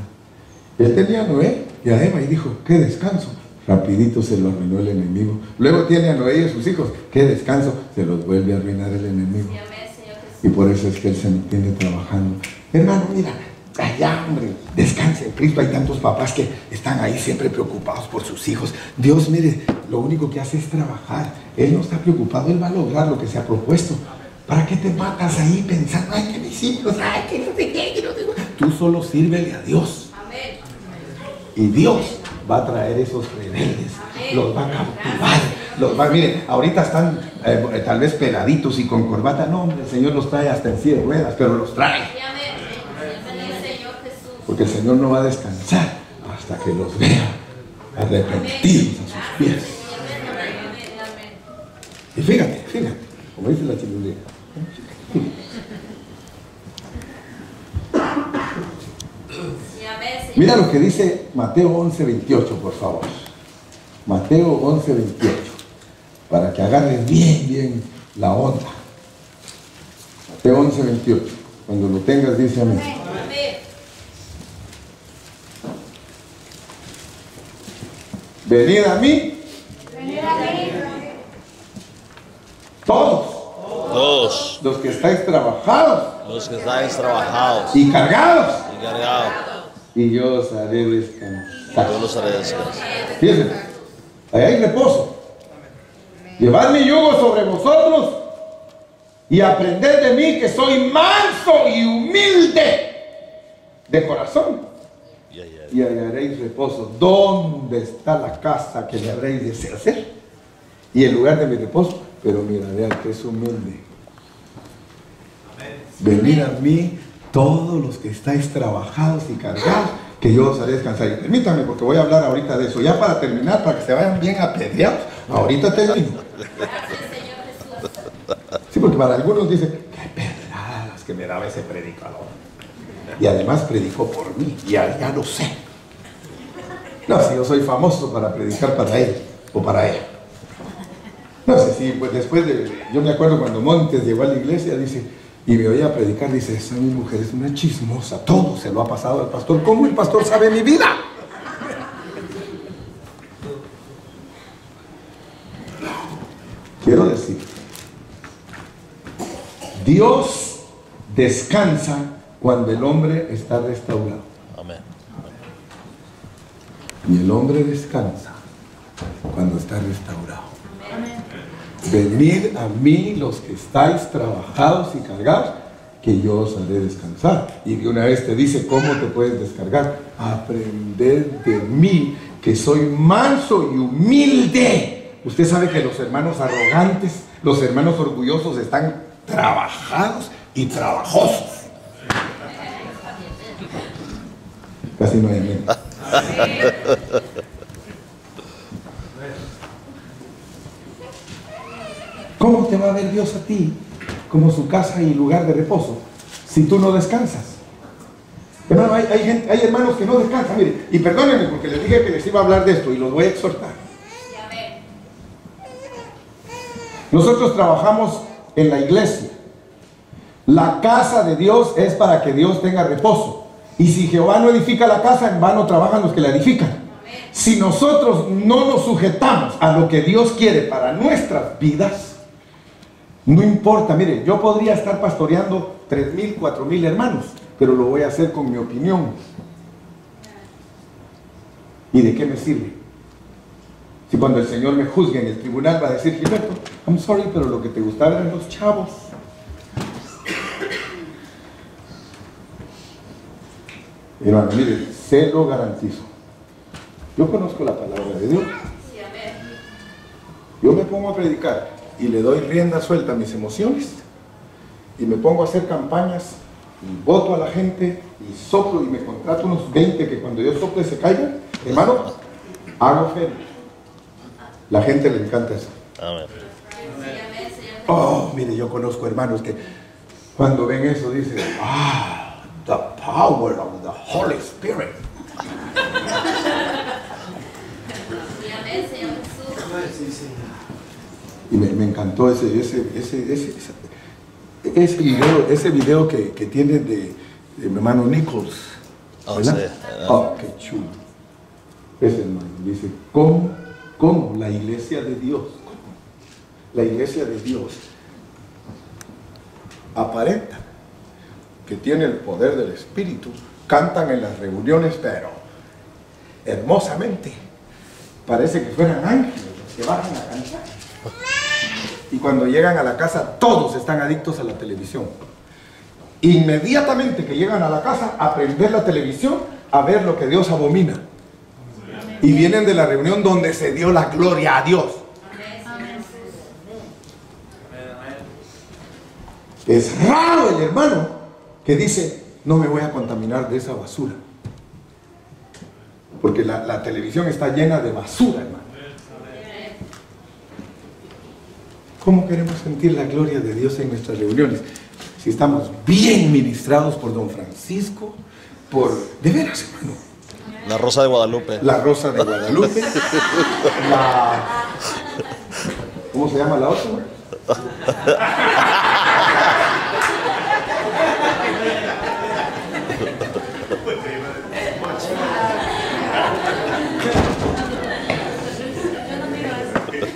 Él tenía a Noé y a Eva y dijo, qué descanso. Rapidito se lo arruinó el enemigo. Luego tiene a Noé y a sus hijos, qué descanso. Se los vuelve a arruinar el enemigo. Y por eso es que Él se mantiene trabajando. Hermano, mira, allá, hombre, descanse en Cristo. Hay tantos papás que están ahí siempre preocupados por sus hijos. Dios, mire, lo único que hace es trabajar. Él no está preocupado, Él va a lograr lo que se ha propuesto. ¿Para qué te matas ahí pensando, ay, que mis hijos, ay, que no sé qué, que no sé qué? Tú solo sírvele a Dios. Amén. Y Dios va a traer esos rebeldes, los va a capturar. Miren, ahorita están tal vez peladitos y con corbata. No, hombre, el Señor los trae hasta en silla de ruedas, pero los trae. Porque el Señor no va a descansar hasta que los vea arrepentidos a sus pies. Y fíjate, como dice la chilindrina. Mira lo que dice Mateo 11:28, por favor. Mateo 11:28. Para que agarres bien la onda. Mateo 11:28. Cuando lo tengas, dice amén. Venid a mí. Todos los que estáis trabajados y cargados, y yo os haré descansar. Fíjense, ahí hay reposo. Llevad mi yugo sobre vosotros y aprended de mí, que soy manso y humilde de corazón, y hallaréis reposo. ¿Dónde está la casa que me habréis de hacer? Y el lugar de mi reposo. Pero miraré al que es humilde. Venid a mí todos los que estáis trabajados y cargados, que yo os haré descansar. Y permítanme, porque voy a hablar ahorita de eso. Ya para terminar, para que se vayan bien apedreados. Ahorita termino. Sí, porque para algunos dicen, qué pedradas que me daba ese predicador. Y además predicó por mí. Y ya lo sé. No, si yo soy famoso para predicar para él o para ella. No sé si pues después yo me acuerdo cuando Montes llegó a la iglesia, dice, y me oía predicar, dice, esa mi mujer es una chismosa, todo se lo ha pasado al pastor. ¿Cómo el pastor sabe mi vida? Quiero decir, Dios descansa cuando el hombre está restaurado. Amén. Y el hombre descansa cuando está restaurado. Venid a mí los que estáis trabajados y cargados, que yo os haré descansar. Y de una vez te dice cómo te puedes descargar. Aprended de mí, que soy manso y humilde. Usted sabe que los hermanos arrogantes, los hermanos orgullosos están trabajados y trabajosos. Casi no hay amén. ¿Cómo te va a ver Dios a ti como su casa y lugar de reposo si tú no descansas? Hermano, hay hermanos que no descansan, mire, y perdónenme porque les dije que les iba a hablar de esto y los voy a exhortar. Nosotros trabajamos en la iglesia. La casa de Dios es para que Dios tenga reposo. Y si Jehová no edifica la casa, en vano trabajan los que la edifican. Si nosotros no nos sujetamos a lo que Dios quiere para nuestras vidas, no importa, mire, yo podría estar pastoreando 3,000, 4,000 hermanos, pero lo voy a hacer con mi opinión. ¿Y de qué me sirve? Si cuando el Señor me juzgue en el tribunal va a decir, Gilberto, I'm sorry, pero lo que te gustaba eran los chavos. Hermano, mire, se lo garantizo. Yo conozco la palabra de Dios. Yo me pongo a predicar y le doy rienda suelta a mis emociones y me pongo a hacer campañas y voto a la gente y soplo y me contrato unos 20 que cuando yo sople se caigan. Hermano, hago feria. La gente le encanta eso. Amén. Oh, mire, yo conozco hermanos que cuando ven eso dicen, the power of the Holy Spirit. Y me encantó ese video que tiene de mi hermano Nichols. ¿Verdad? Sí. Oh, qué chulo. Ese hermano dice, ¿cómo la iglesia de Dios? La iglesia de Dios aparenta que tiene el poder del Espíritu, cantan en las reuniones, pero hermosamente, parece que fueran ángeles los que bajan a cantar. Y cuando llegan a la casa, todos están adictos a la televisión. Inmediatamente que llegan a la casa, a prender la televisión, a ver lo que Dios abomina. Y vienen de la reunión donde se dio la gloria a Dios. Es raro el hermano que dice, no me voy a contaminar de esa basura. Porque la televisión está llena de basura, hermano. ¿Cómo queremos sentir la gloria de Dios en nuestras reuniones? Si estamos bien ministrados por don Francisco, de veras, hermano. La Rosa de Guadalupe. La Rosa de Guadalupe. ¿Cómo se llama la otra?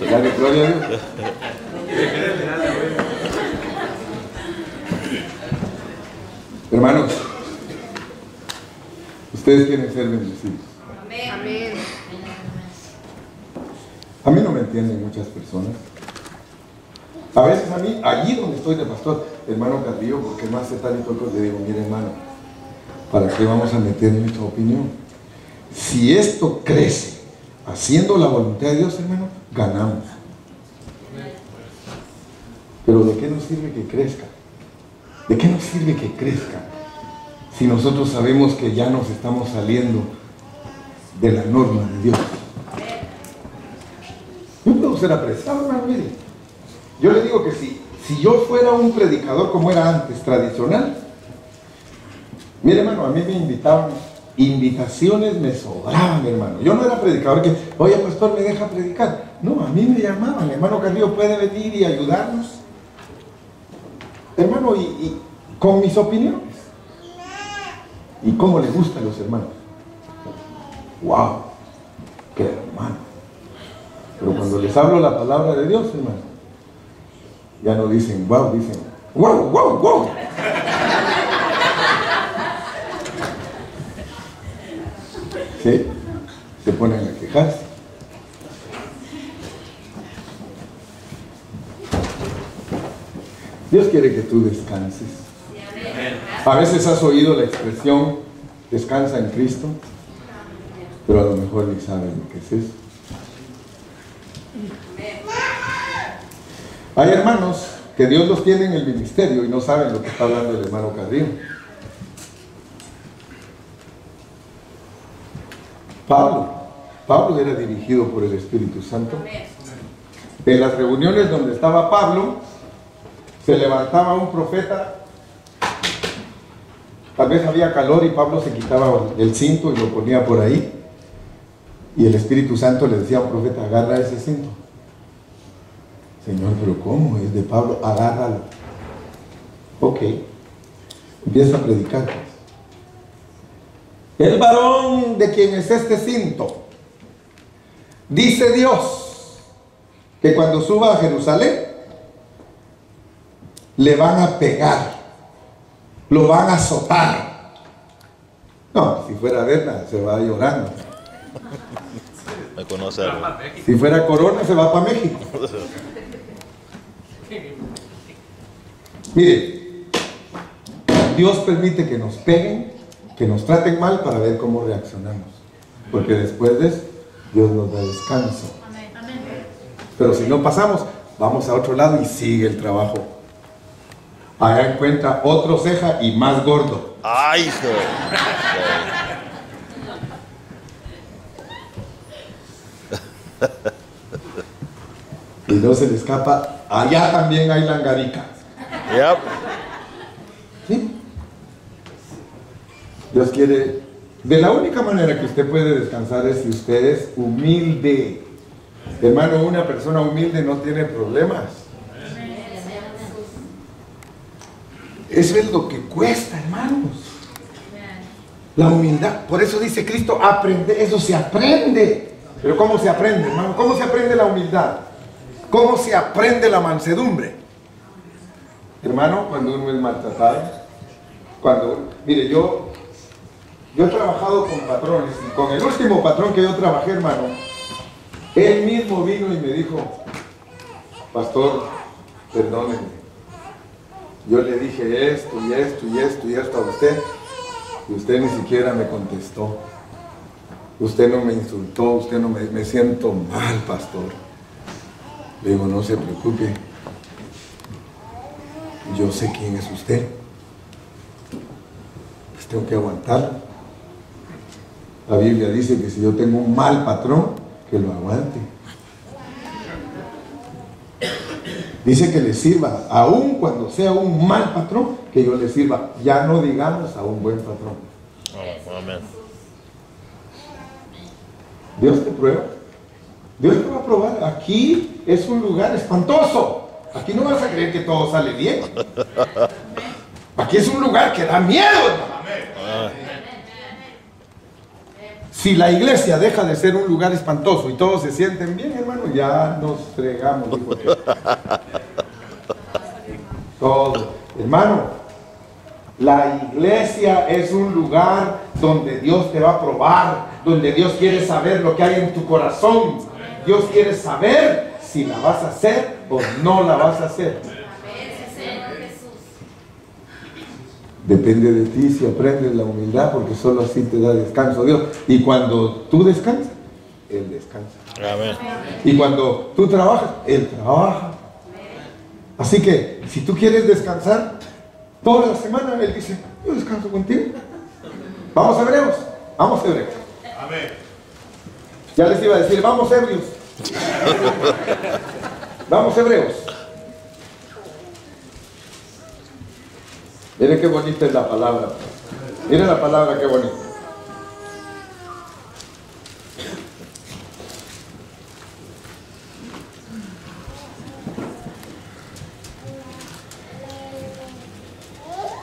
Dale, gloria a Dios. Hermanos, ustedes quieren ser bendecidos. Amén. A mí no me entienden muchas personas. A veces a mí, allí donde estoy de pastor, hermano Carrillo, porque más sé tal y todo, le digo, mire hermano, ¿para qué vamos a meter nuestra opinión? Si esto crece haciendo la voluntad de Dios, hermano, ganamos. Pero ¿de qué nos sirve que crezca? ¿De qué nos sirve que crezca si nosotros sabemos que ya nos estamos saliendo de la norma de Dios? Yo puedo ser apresado, hermano, mire. Yo le digo que si yo fuera un predicador como era antes, tradicional, mire hermano, a mí me invitaban, invitaciones me sobraban, hermano. Yo no era predicador que, oye pastor, me deja predicar. No, a mí me llamaban, hermano Carrillo, ¿puede venir y ayudarnos? Hermano, y con mis opiniones. ¿Y cómo les gustan los hermanos? ¡Wow! ¡Qué hermano! Pero cuando les hablo la palabra de Dios, hermano, ya no dicen wow, dicen wow, wow, wow. ¿Sí? Se ponen a quejarse. Dios quiere que tú descanses. A veces has oído la expresión descansa en Cristo, pero a lo mejor ni saben lo que es eso. Hay hermanos que Dios los tiene en el ministerio y no saben lo que está hablando el hermano Carrillo. Pablo era dirigido por el Espíritu Santo. Amén. En las reuniones donde estaba Pablo, se levantaba un profeta. Tal vez había calor y Pablo se quitaba el cinto y lo ponía por ahí. Y el Espíritu Santo le decía a un profeta: agarra ese cinto. Señor, pero ¿cómo? Es de Pablo, agárralo. Ok. Empieza a predicar. El varón de quien es este cinto, dice Dios, que cuando suba a Jerusalén, le van a pegar, lo van a azotar. No, si fuera Berna, se va llorando. Me conoce algo. Si fuera Corona, se va para México. Mire, Dios permite que nos peguen, que nos traten mal para ver cómo reaccionamos. Porque después de eso, Dios nos da descanso. Pero si no pasamos, vamos a otro lado y sigue el trabajo. Allá encuentra otro ceja y más gordo. ¡Ay, hijo! Y no se le escapa. Allá también hay langarica. Yep. ¿Sí? Dios quiere. De la única manera que usted puede descansar es si usted es humilde. Hermano, una persona humilde no tiene problemas. Eso es lo que cuesta, hermanos. La humildad. Por eso dice Cristo, aprende. Eso se aprende. Pero ¿cómo se aprende, hermano? ¿Cómo se aprende la humildad? ¿Cómo se aprende la mansedumbre? Hermano, cuando uno es maltratado, mire, yo he trabajado con patrones, y con el último patrón que yo trabajé, hermano, él mismo vino y me dijo: pastor, perdónenme, yo le dije esto y esto y esto y esto a usted, y usted ni siquiera me contestó, usted no me insultó, usted no me siento mal, pastor. Le digo: no se preocupe, yo sé quién es usted, pues tengo que aguantar. La Biblia dice que si yo tengo un mal patrón, que lo aguante. Dice que le sirva, aun cuando sea un mal patrón, que yo le sirva. Ya no digamos a un buen patrón. Oh, amén. Dios te prueba. Dios te va a probar. Aquí es un lugar espantoso. Aquí no vas a creer que todo sale bien. Aquí es un lugar que da miedo, hermano. Si la iglesia deja de ser un lugar espantoso y todos se sienten bien, hermano, ya nos fregamos, dijo que. Todo. Hermano, la iglesia es un lugar donde Dios te va a probar, donde Dios quiere saber lo que hay en tu corazón. Dios quiere saber si la vas a hacer o no la vas a hacer. Depende de ti si aprendes la humildad, porque solo así te da descanso Dios. Y cuando tú descansas, Él descansa. Amén. Y cuando tú trabajas, Él trabaja. Así que, si tú quieres descansar, toda la semana Él dice: yo descanso contigo. Vamos Hebreos, vamos Hebreos. Amén. Ya les iba a decir: vamos Hebreos. Vamos Hebreos. Miren qué bonita es la palabra. Miren la palabra, qué bonita.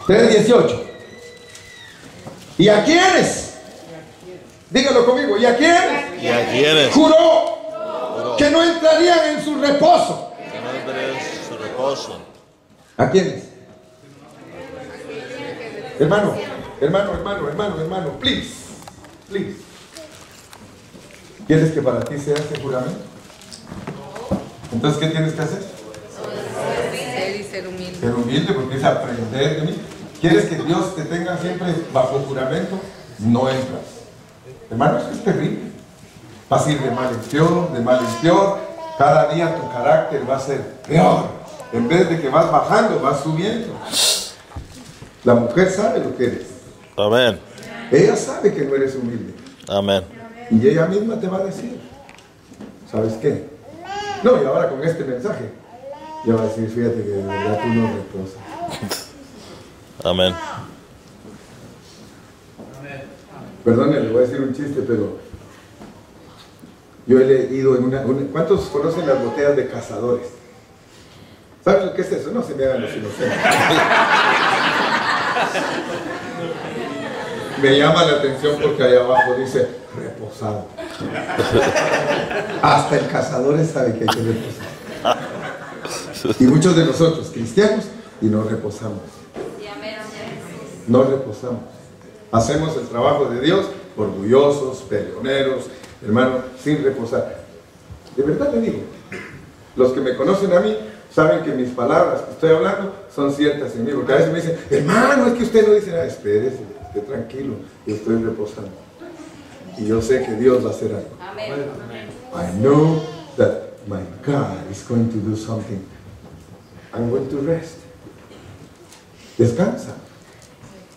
(3:18) ¿Y a quiénes? Dígalo conmigo. ¿Y a quiénes? ¿Y a quiénes? Juró que no entrarían en su reposo. Que no entres en su reposo. ¿A quiénes? Hermano, please. ¿Quieres que para ti sea ese juramento? Entonces, ¿qué tienes que hacer? Ser humilde. Ser humilde, porque es aprender de mí. ¿Quieres que Dios te tenga siempre bajo juramento? No entras. Hermano, eso es terrible. Vas a ir de mal en peor. Cada día tu carácter va a ser peor. En vez de que vas bajando, vas subiendo. La mujer sabe lo que eres. Amén. Ella sabe que no eres humilde. Amén. Y ella misma te va a decir, ¿sabes qué? No, y ahora con este mensaje, ya va a decir, fíjate que de verdad tú no reposas. Amén. Perdone, le voy a decir un chiste, pero yo he leído en ¿cuántos conocen las botellas de cazadores? ¿Saben lo que es eso? No se me hagan los inocentes. Me llama la atención porque allá abajo dice reposado. Hasta el cazador sabe que hay que reposar. Y muchos de nosotros, cristianos, y no reposamos. No reposamos. Hacemos el trabajo de Dios, orgullosos, peleoneros, hermano, sin reposar. De verdad le digo, los que me conocen a mí, saben que mis palabras que estoy hablando son ciertas en mí, porque a veces me dicen, hermano, es que usted no dice nada. Espérese, esté tranquilo, yo estoy reposando. Y yo sé que Dios va a hacer algo. I know that my God is going to do something. I'm going to rest. Descansa.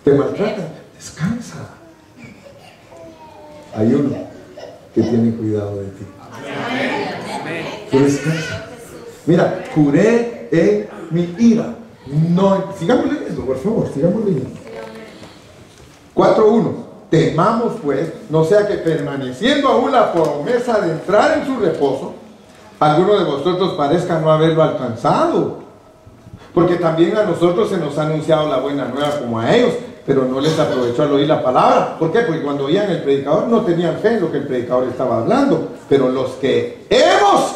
Te maltratan, descansa. Hay uno que tiene cuidado de ti. Tú descansa. Mira, juré en mi ira. No, sigamos leyendo, por favor, sigamos leyendo. 4:1. Temamos pues, no sea que permaneciendo aún la promesa de entrar en su reposo, alguno de vosotros parezca no haberlo alcanzado. Porque también a nosotros se nos ha anunciado la buena nueva como a ellos, pero no les aprovechó al oír la palabra. ¿Por qué? Porque cuando oían el predicador no tenían fe en lo que el predicador estaba hablando. Pero los que hemos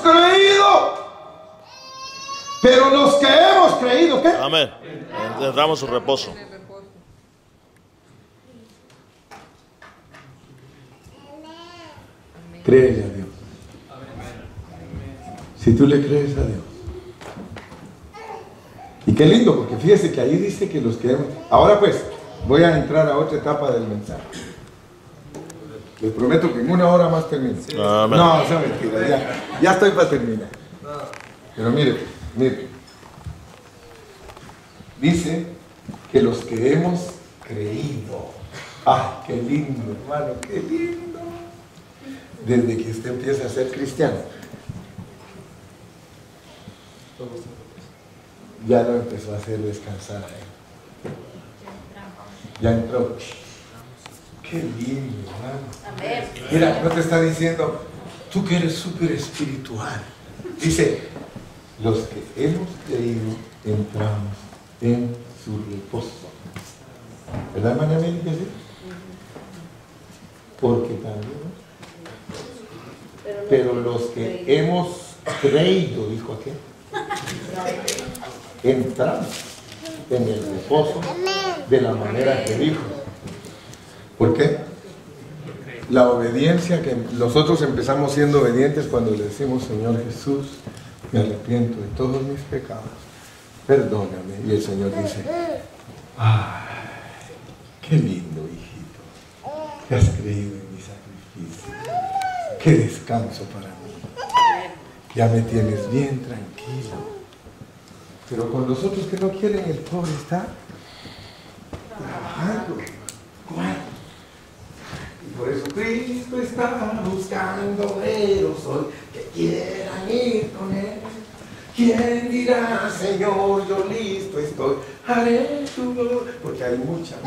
creído, ¿qué? Amén. Entramos en su reposo. Créele a Dios. Si tú le crees a Dios. Y qué lindo, porque fíjese que ahí dice que los que hemos... Ahora pues, voy a entrar a otra etapa del mensaje. Les prometo que en 1 hora más termino. Amén. No, esa mentira, ya estoy para terminar. Pero mire. Dice que los que hemos creído. ¡Ay, qué lindo, hermano, qué lindo! Desde que usted empieza a ser cristiano, ya lo empezó a hacer descansar a él. Ya entró. Qué lindo, hermano. Mira, no te está diciendo, tú que eres súper espiritual. Dice, los que hemos creído entramos en su reposo. ¿Verdad, hermana América? ¿Sí? Porque también. Pero los que hemos creído, dijo aquel, entramos en el reposo de la manera que dijo. ¿Por qué? La obediencia que nosotros empezamos siendo obedientes cuando le decimos, Señor Jesús, me arrepiento de todos mis pecados, perdóname. Y el Señor dice, ay, qué lindo, hijito, que has creído en mi sacrificio, qué descanso para mí, ya me tienes bien tranquilo. Pero con los otros que no quieren, el pobre está trabajando. Y por eso Cristo está buscando obreros hoy que quieran ir con Él. ¿Quién dirá, Señor, yo listo estoy? Haré tu gloria. Porque hay mucha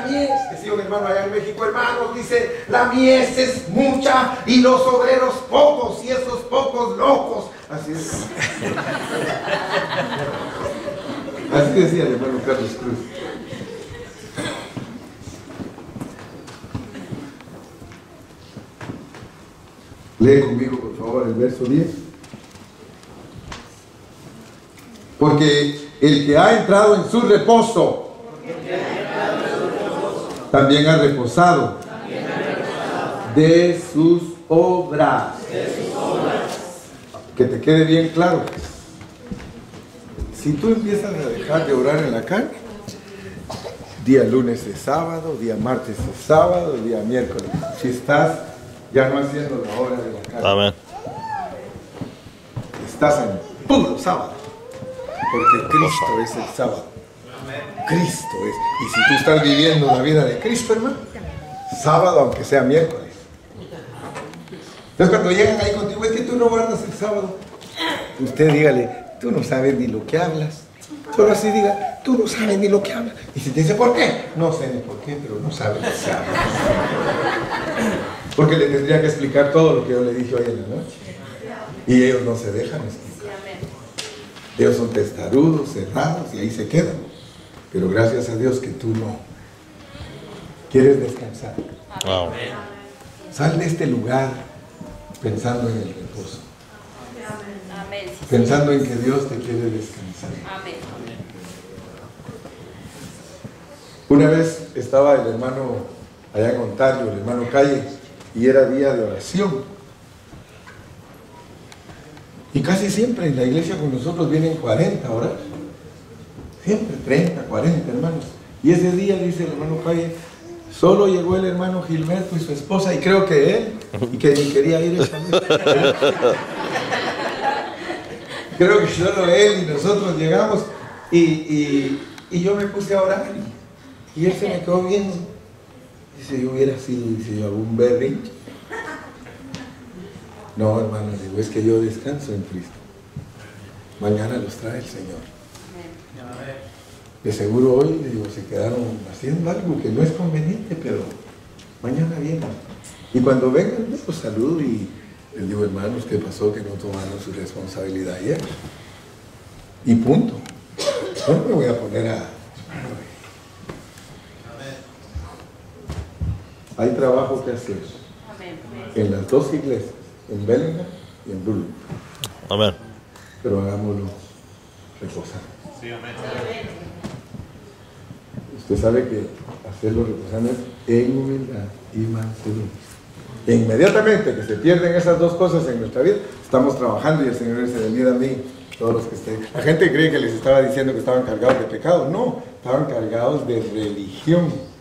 mies. Decía un hermano allá en México, hermanos, dice, la mies es mucha y los obreros pocos, y esos pocos locos. Así es. Así decía el hermano Carlos Cruz. Lee conmigo, por favor, el verso 10. Porque el que ha entrado en su reposo, también ha reposado de sus obras. Que te quede bien claro. Si tú empiezas a dejar de orar en la carne, día lunes es sábado, día martes es sábado, día miércoles. Si estás ya no haciendo la obra de la carne, Amén. estás en puro sábado. Porque Cristo es el sábado. Cristo es. Y si tú estás viviendo la vida de Cristo, hermano, sábado aunque sea miércoles. Entonces cuando llegan ahí contigo, es que tú no guardas el sábado. Usted dígale, tú no sabes ni lo que hablas. Solo así diga, tú no sabes ni lo que hablas. Y si te dice, ¿por qué? No sé ni por qué, pero no sabe lo que habla. Porque le tendría que explicar todo lo que yo le dije hoy en la noche. Y ellos no se dejan explicar. Ellos son testarudos, cerrados y ahí se quedan. Pero gracias a Dios que tú no. ¿Quieres descansar? Wow. Sal de este lugar pensando en el reposo. Amén. Pensando en que Dios te quiere descansar. Amén. Una vez estaba el hermano allá en Ontario, el hermano Calle, y era día de oración. Y casi siempre en la iglesia con nosotros vienen 40 horas. Siempre 30, 40 hermanos. Y ese día, dice el hermano Calle, solo llegó el hermano Gilberto y su esposa, y creo que él, y que ni quería ir él también. Creo que solo él y nosotros llegamos, y yo me puse a orar, y él se me quedó viendo. Dice, yo hubiera sido, dice yo, algún berrinche. No, hermano, digo, es que yo descanso en Cristo. Mañana los trae el Señor. De seguro hoy, digo, se quedaron haciendo algo que no es conveniente, pero mañana vienen. Y cuando vengan, los saludo y les digo, hermanos, ¿qué pasó? Que no tomaron su responsabilidad ayer. Y punto. Yo no me voy a poner a... Hay trabajo que hacer en las dos iglesias, en Bellingham y en Brooklyn. Amén. Pero hagámoslo reposar. Sí, amén. Usted sabe que hacerlo reposando es en humildad y mansedumbre. E inmediatamente que se pierden esas dos cosas en nuestra vida, estamos trabajando y el Señor se bendiga a mí, todos los que estén. La gente cree que les estaba diciendo que estaban cargados de pecado. No, estaban cargados de religión.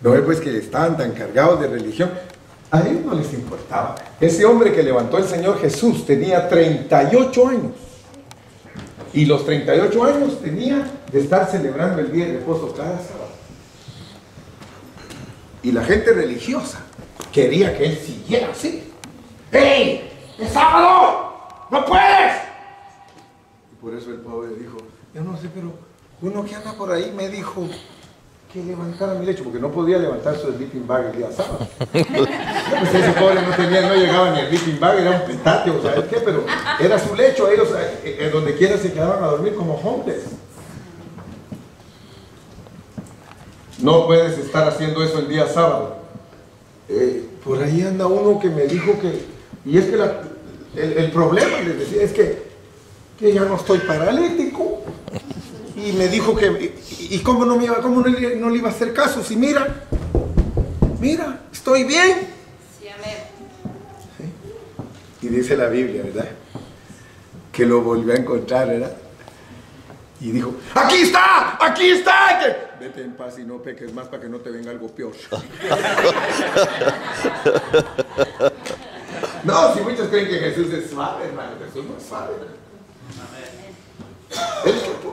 No es pues que estaban tan cargados de religión. A ellos no les importaba. Ese hombre que levantó el Señor Jesús tenía 38 años. Y los 38 años tenía de estar celebrando el día de reposo cada sábado. Y la gente religiosa quería que él siguiera así. ¡Ey! ¡Es sábado! ¡No puedes! Y por eso el pobre dijo, yo no sé, pero uno que anda por ahí me dijo que levantara mi lecho, porque no podía levantar su sleeping bag el día sábado. Pues ese pobre no llegaba ni el sleeping bag, era un petate, o sea, ¿qué? Pero era su lecho, ellos en donde quiera se quedaban a dormir como hombres. No puedes estar haciendo eso el día sábado. Por ahí anda uno que me dijo que, y es que el problema, les decía, es que ya no estoy paralítico. Y me dijo que, ¿y cómo no le iba a hacer caso? Si mira, estoy bien. Sí, amén. ¿Sí? Y dice la Biblia, ¿verdad? Que lo volvió a encontrar, ¿verdad? Y dijo, ¡aquí está! Que vete en paz y no peques más para que no te venga algo peor. No, si muchos creen que Jesús es suave, hermano, Jesús no es suave.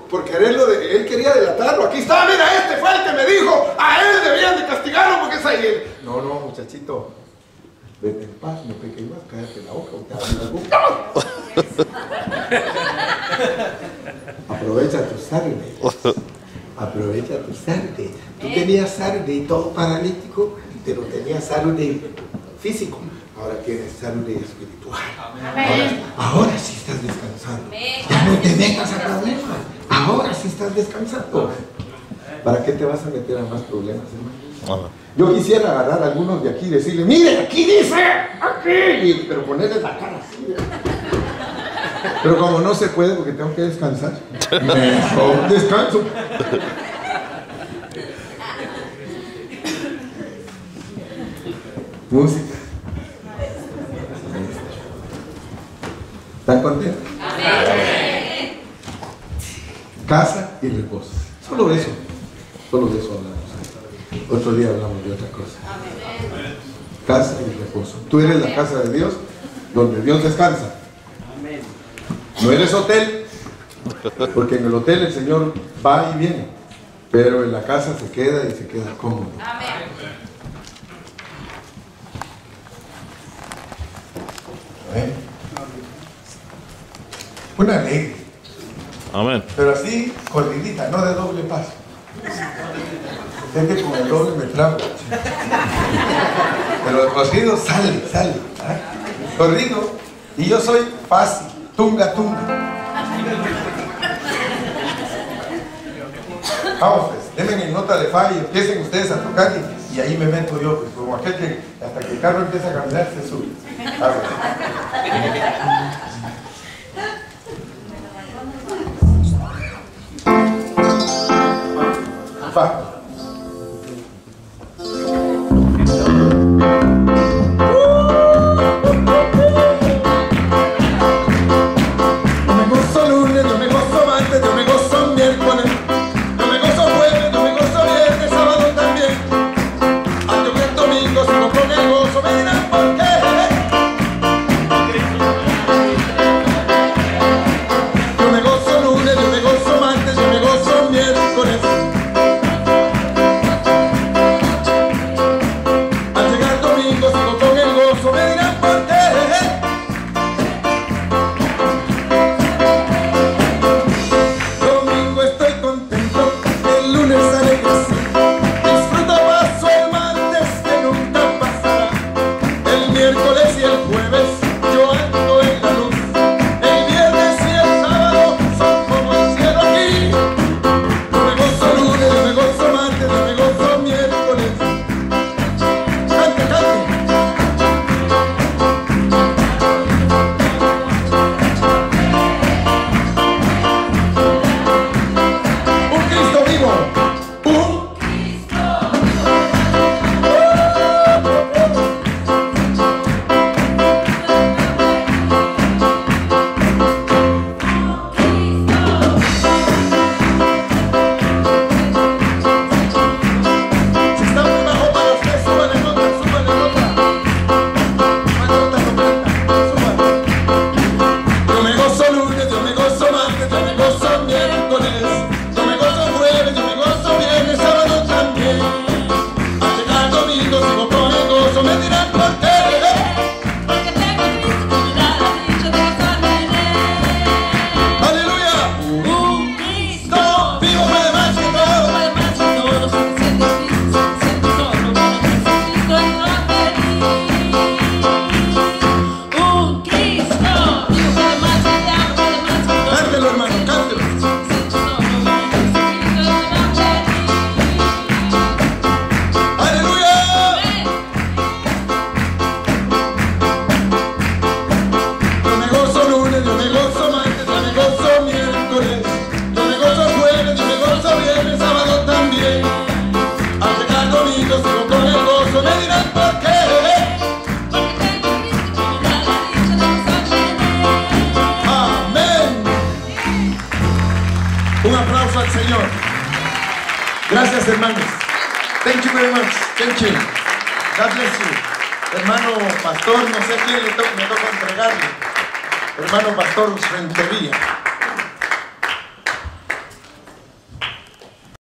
Por quererlo, él quería delatarlo. Aquí está, mira, este fue el que me dijo, a él debían de castigarlo porque es ahí él. No, muchachito, vete en paz, no peques más, cállate la boca, o te abres la boca. Aprovecha tu sarde. Aprovecha tu sarde. Tú tenías sarde y todo paralítico, pero tenías sarde físico. Ahora tienes salud espiritual. Ahora sí estás descansando. Ya no te metas a problemas. Ahora sí estás descansando. ¿Para qué te vas a meter a más problemas, hermano? Yo quisiera agarrar a algunos de aquí y decirle, mire, aquí dice, aquí, pero ponerle la cara así. Pero como no se puede porque tengo que descansar, mejor descanso. Música. ¿Están contentos? Amén. Casa y reposo. Solo de eso hablamos. Otro día hablamos de otra cosa. Amén. Casa y reposo. Tú eres la casa de Dios, donde Dios descansa. Amén. No eres hotel, porque en el hotel el Señor va y viene, pero en la casa se queda y se queda cómodo. Amén. Amén. Una alegre. Amén. Pero así, corridita, no de doble paso. Es que con el doble me trabo. Pero el corrido sale. ¿Ah? Corrido. Y yo soy fácil. Tunga. Vamos pues, denme en nota de fa y empiecen ustedes a tocar y ahí me meto yo, pues, como aquel que hasta que el carro empieza a caminar se sube. Fa. Yo me gozo lunes, yo me gozo martes, yo me gozo miércoles. Sigo con el gozo, me dirán por qué. Yo me gozo lunes, yo me gozo martes, yo me gozo miércoles. Al llegar domingo sigo con el gozo, me dirán por qué. Domingo estoy contento, el lunes alegre sí. Disfruto paso el martes que nunca pasará. El miércoles y el jueves yo ando en la luz. El viernes y el sábado son como el cielo aquí. Yo me gozo lunes, yo me gozo martes, yo me gozo miércoles. Cante, cante. Un Cristo vivo. Si está muy bajo para usted, súbale nota, súbale nota. Más nota, súbale. Yo me gozo lunes, yo me gozo martes, yo me gozo miércoles. Yo me gozo jueves, yo me gozo viernes, sábado también. Al llegar domingo sigo con el gozo, me dirán por qué. Porque tengo Cristo que me da la dicha de gozarme en él. ¡Aleluya! Un Cristo Vivo para más que todo. además de todo, suficiente Cristo, suficiente solo para Jesucristo es lo feliz. Un Cristo vivo para más que llamo, para más que todo. Cántelo, hermano, cántelo. Suficiente solo para Jesucristo es lo feliz. ¡Aleluya! Yo me gozo lunes, yo me gozo martes, yo me gozo miércoles. Yo me gozo jueves, yo me gozo viernes, sábado también. Al llegar domingo sigo con el gozo, me dirán por qué. Porque tengo Cristo que me da la dicha de gozarme en él. Amén. Un aplauso al Señor. Gracias, hermanos. Thank you very much. Thank you. God bless you. Hermano pastor, no sé quién me toca entregarle. Hermano pastor Rentería.